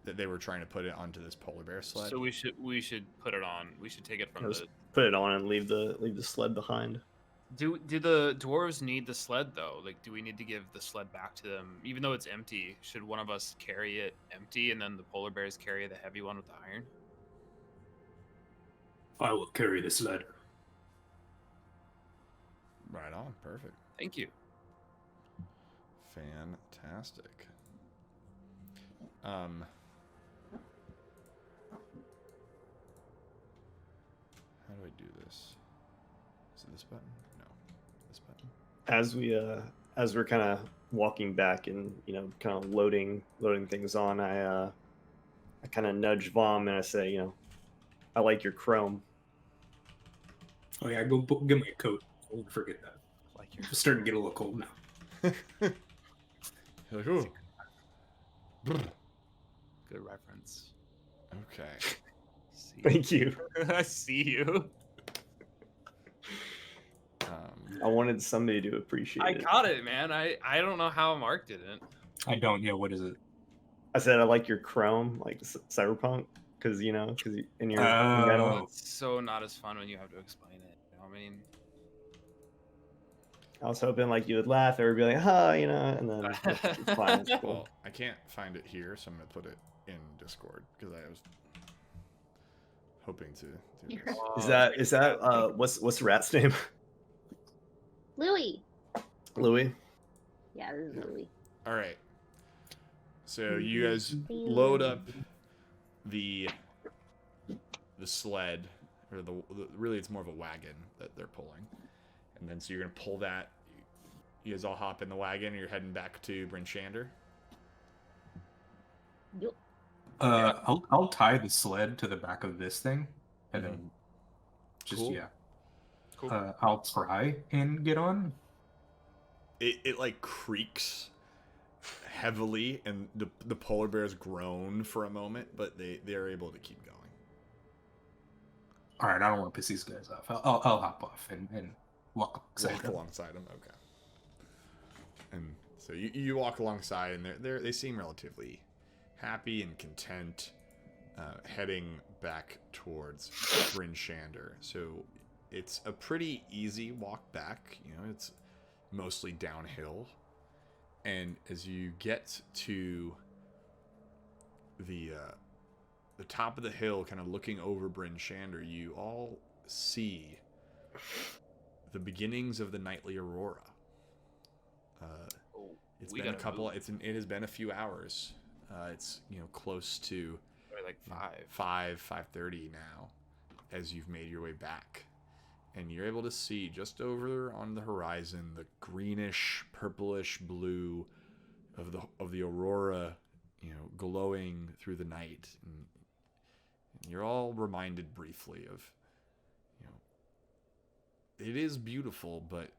that they were trying to put it onto this polar bear sled. So we should put it on. We should take it from Just the. put it on and leave the sled behind. Do the dwarves need the sled though? Like, do we need to give the sled back to them, even though it's empty? Should one of us carry it empty, and then the polar bears carry the heavy one with the iron? I will carry the sled. Right on. Perfect. Thank you. Fantastic. How do I do this? Is it this button? No. This button? As we're kind of walking back and kind of loading things on, I kind of nudge Vom and I say, I like your chrome. Oh yeah, go get my coat. Don't forget that. Like your It's starting to get a little cold now. You're like, ooh. good reference. Okay. See Thank you. I see you. I wanted somebody to appreciate I it. got it, man. I don't know how Mark didn't. I don't. Yeah, what is it? I said I like your chrome, like cyberpunk, because in your metal. Oh. It's so not as fun when you have to explain it. You know what I mean? I was hoping like you would laugh or be like, and then it's fine. It's cool. Well, I can't find it here, so I'm going to put it in Discord because I was hoping to do this. Is that what's the rat's name? Louis. Louis. Yeah, this is Yeah. Louis. All right. So you guys load up the sled or really it's more of a wagon that they're pulling. And then so you're gonna pull that. You guys all hop in the wagon, and you're heading back to Bryn Shander. Yup. I'll tie the sled to the back of this thing, and Mhm. then just Cool. Cool. I'll try and get on. It like creaks heavily, and the polar bears groan for a moment, but they are able to keep going. All right, I don't want to piss these guys off. I'll hop off and walk Walk alongside them. Okay. And so you walk alongside, and they seem relatively happy and content, heading back towards Bryn Shander. So it's a pretty easy walk back. You know, it's mostly downhill, and as you get to the top of the hill, kind of looking over Bryn Shander, you all see the beginnings of the nightly aurora. It's We been a gotta couple. move. It has been a few hours. It's close to Or like 5:30 now, as you've made your way back, and you're able to see just over on the horizon the greenish, purplish blue of the aurora, glowing through the night, and you're all reminded briefly of, it is beautiful, but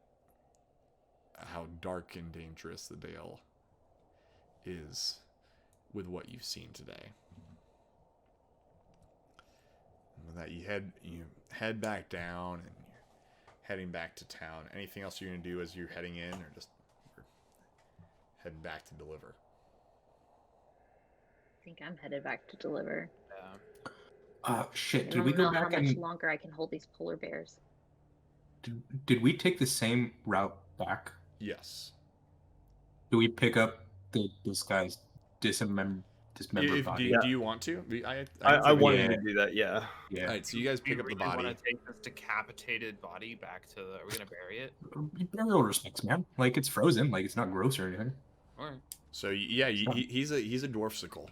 how dark and dangerous the Dale is with what you've seen today. And with that, you head back down, and you're heading back to town. Anything else you're gonna do as you're heading in, or just you're heading back to deliver? I think I'm headed back to deliver. Shit, I did we don't know go how back much and longer I can hold these polar bears. did we take the same route back? Yes. Do we pick up this guy's dismembered body? Do you want to? I wanted Yeah. to do that. Yeah. Yeah. All right, so you guys pick up the body. Want to take this decapitated body back to the? Are we gonna bury it? Burial respects, man. Like, it's frozen. Like, it's not gross or anything. All right. So yeah, he's a dwarfsicle.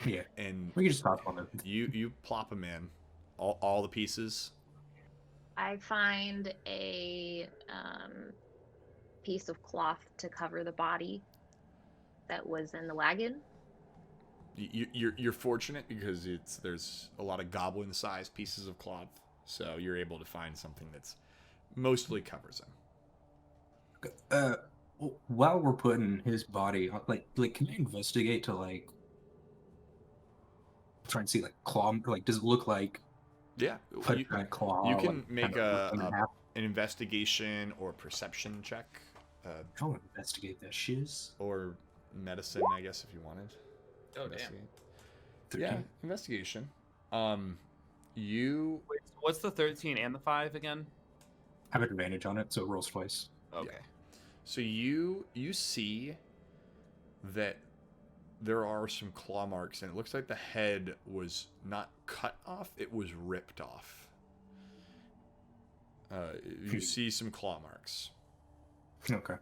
Yeah. And We can just talk on it. you plop him in, all the pieces. I find a piece of cloth to cover the body that was in the wagon. You're fortunate because there's a lot of goblin-sized pieces of cloth, so you're able to find something that's mostly covers him. While we're putting his body on, like, can I investigate to try and see claw? Like, does it look like Yeah, a claw? you can make an an investigation or perception check, I'll investigate that shiz. or medicine, I guess, if you wanted. Oh damn. Investigate. 13. Yeah, investigation. You Wait, so what's the 13 and the 5 again? I have advantage on it, so it rolls twice. Okay. So you see that there are some claw marks, and it looks like the head was not cut off; it was ripped off. You see some claw marks. Okay.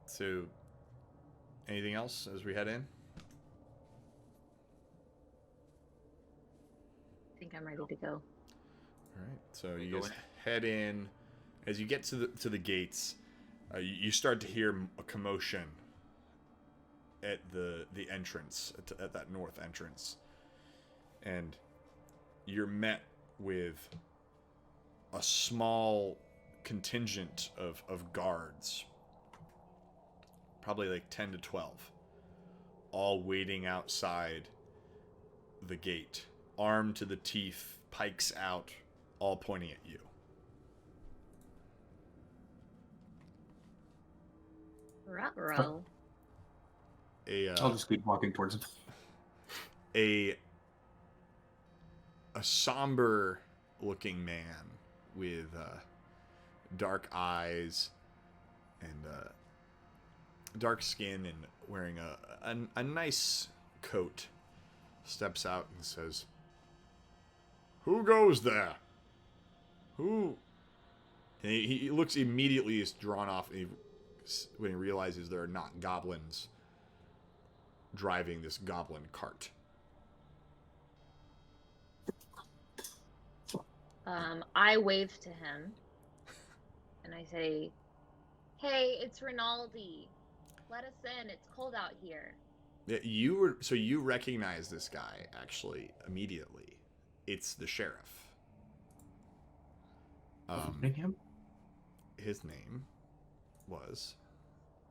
So anything else as we head in? I think I'm ready to go. All right. So We you go guys in. head in. As you get to the gates, you start to hear a commotion at the entrance, at that north entrance, and you're met with a small contingent of guards, probably like 10 to 12, all waiting outside the gate, armed to the teeth, pikes out, all pointing at you. Ruh-roh. I'll just keep walking towards him. A somber looking man with dark eyes and dark skin and wearing a nice coat steps out and says, "Who goes there? Who?" And he looks immediately is drawn off when he realizes there are not goblins driving this goblin cart. I wave to him, and I say, "Hey, it's Rinaldi. Let us in. It's cold out here." Yeah, you recognize this guy actually immediately. It's the sheriff. Him? His name was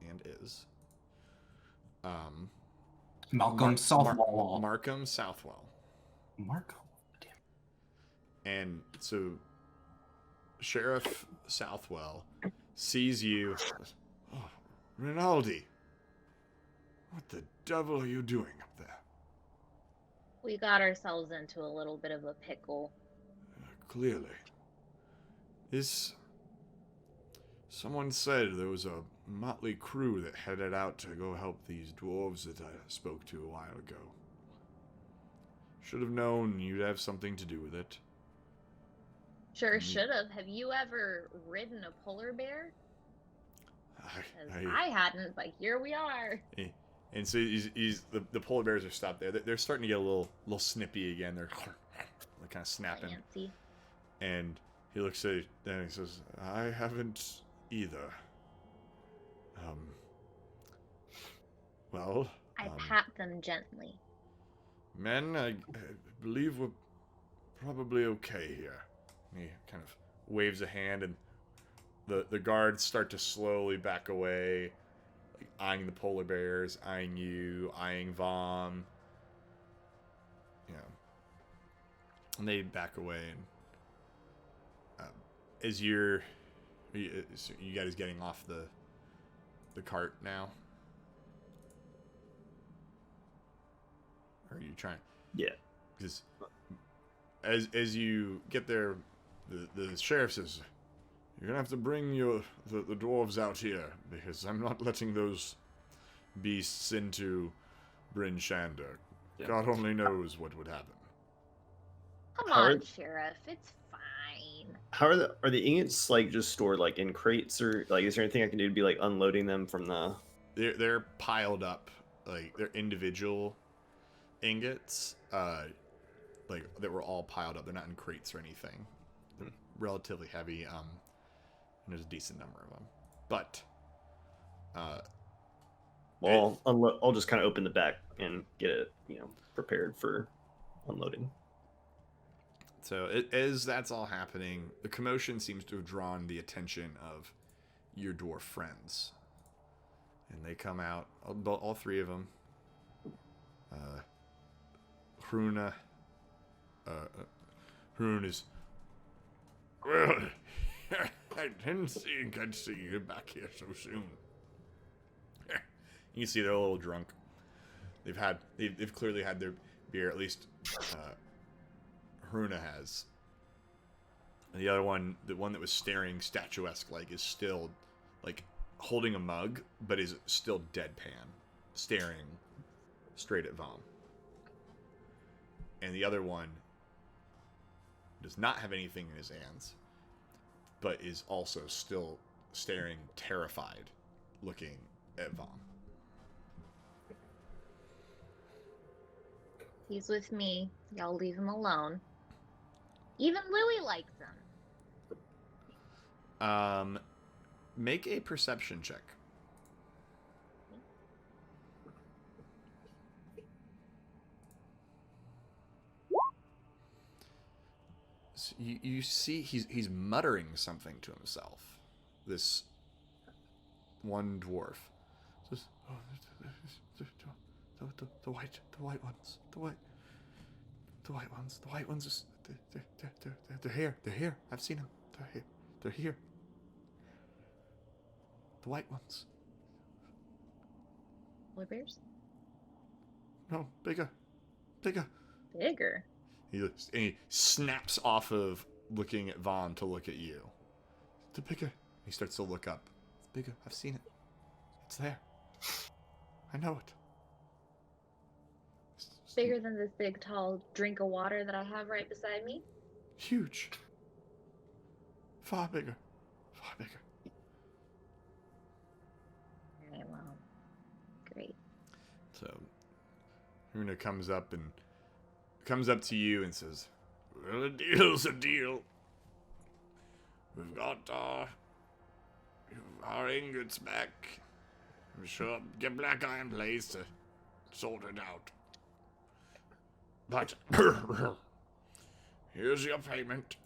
and is Malcolm Southwall. Markham Southwell. Markham. Damn. And so Sheriff Southwell sees you. Oh, Rinaldi. What the devil are you doing up there? We got ourselves into a little bit of a pickle. Clearly. Someone said there was a motley crew that headed out to go help these dwarves that I spoke to a while ago. Should have known you'd have something to do with it. Sure should have. Have you ever ridden a polar bear? I hadn't, but here we are. And so the polar bears are stopped there. They're starting to get a little snippy again. They're kind of snapping. Fancy. And he looks at it and he says, I haven't either. Well... I pat them gently. Men, I believe we're probably okay here. He kind of waves a hand and the guards start to slowly back away, like eyeing the polar bears, eyeing you, eyeing Vom. You know. And they back away and as you guys getting off the cart now? Or are you trying? Yeah. Because as you get there, the sheriff says, you're going to have to bring the dwarves out here, because I'm not letting those beasts into Bryn Shander. Yeah. God only knows what would happen. Come How on, are- Sheriff. It's fine. How are the ingots like just stored like in crates, or like is there anything I can do to be like unloading them from the? They're piled up, like they're individual ingots, like that were all piled up. They're not in crates or anything. They're relatively heavy. And there's a decent number of them, but Well, I'll just kind of open the back and get it, prepared for unloading. So as that's all happening, the commotion seems to have drawn the attention of your dwarf friends, and they come out, all three of them. Hruna is, well, I didn't think I'd see you back here so soon. You can see they're a little drunk. They've clearly had their beer, at least Hruna has. And the other one, the one that was staring statuesque like, is still like holding a mug, but is still deadpan, staring straight at Vom. And the other one does not have anything in his hands, but is also still staring terrified, looking at Vom. He's with me. Y'all leave him alone. Even Louie likes him. Make a perception check. So you see he's muttering something to himself. This one dwarf. Says, oh, the white ones. The white ones. They're here. They're here. I've seen them. They're here. The white ones. Polar bears? No, bigger. Bigger. He snaps off of looking at Vaughn to look at you. The bigger. He starts to look up. It's bigger. I've seen it. It's there. I know it. Bigger than this big, tall drink of water that I have right beside me? Huge. Far bigger. Very well. Great. So, Runa comes up to you and says, well, a deal's a deal. We've got our ingots back. I'm sure get Black Iron Blaze to sort it out. But here's your payment.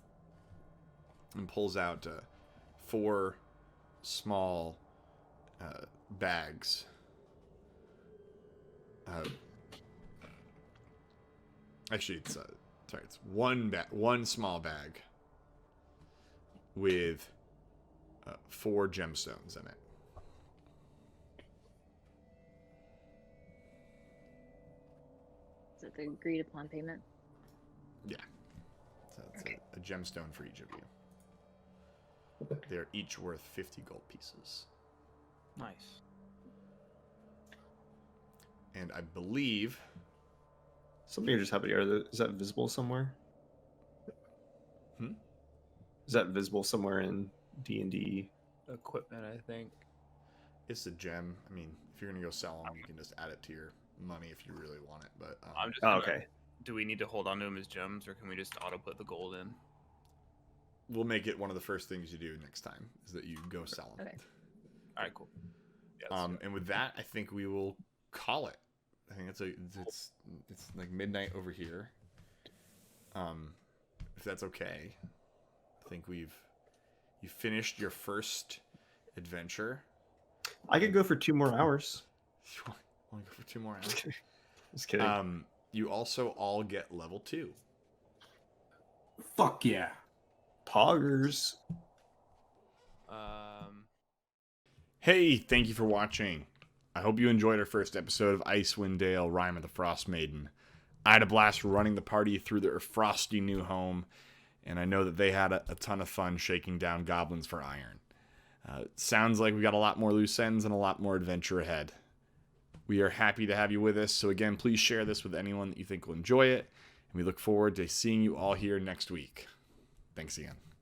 And pulls out 4 small bags. Actually, it's one small bag with 4 gemstones in it. Is it the agreed upon payment? Yeah. So it's a gemstone for each of you. They're each worth 50 gold pieces. Nice. And I believe... Something just happened here. Is that visible somewhere? Hmm? Is that visible somewhere in D&D? Equipment, I think. It's a gem. I mean, if you're going to go sell them, you can just add it to your money if you really want it. But I'm just Oh, gonna- okay. Do we need to hold on to them as gems, or can we just auto put the gold in? we'll make it one of the first things you do next time is that you go sell them. Okay. All right, cool. Yeah, let's do it. And with that, I think we will call it. I think it's like midnight over here. If that's okay, I think you finished your first adventure. I could go for 2 more hours. You want to go for 2 more hours? Just kidding. You also all get level 2. Fuck yeah. Poggers. Hey, thank you for watching. I hope you enjoyed our first episode of Icewind Dale, Rime of the Frostmaiden. I had a blast running the party through their frosty new home, and I know that they had a ton of fun shaking down goblins for iron. Sounds like we got a lot more loose ends and a lot more adventure ahead. We are happy to have you with us, so again, please share this with anyone that you think will enjoy it, and we look forward to seeing you all here next week. Thanks again.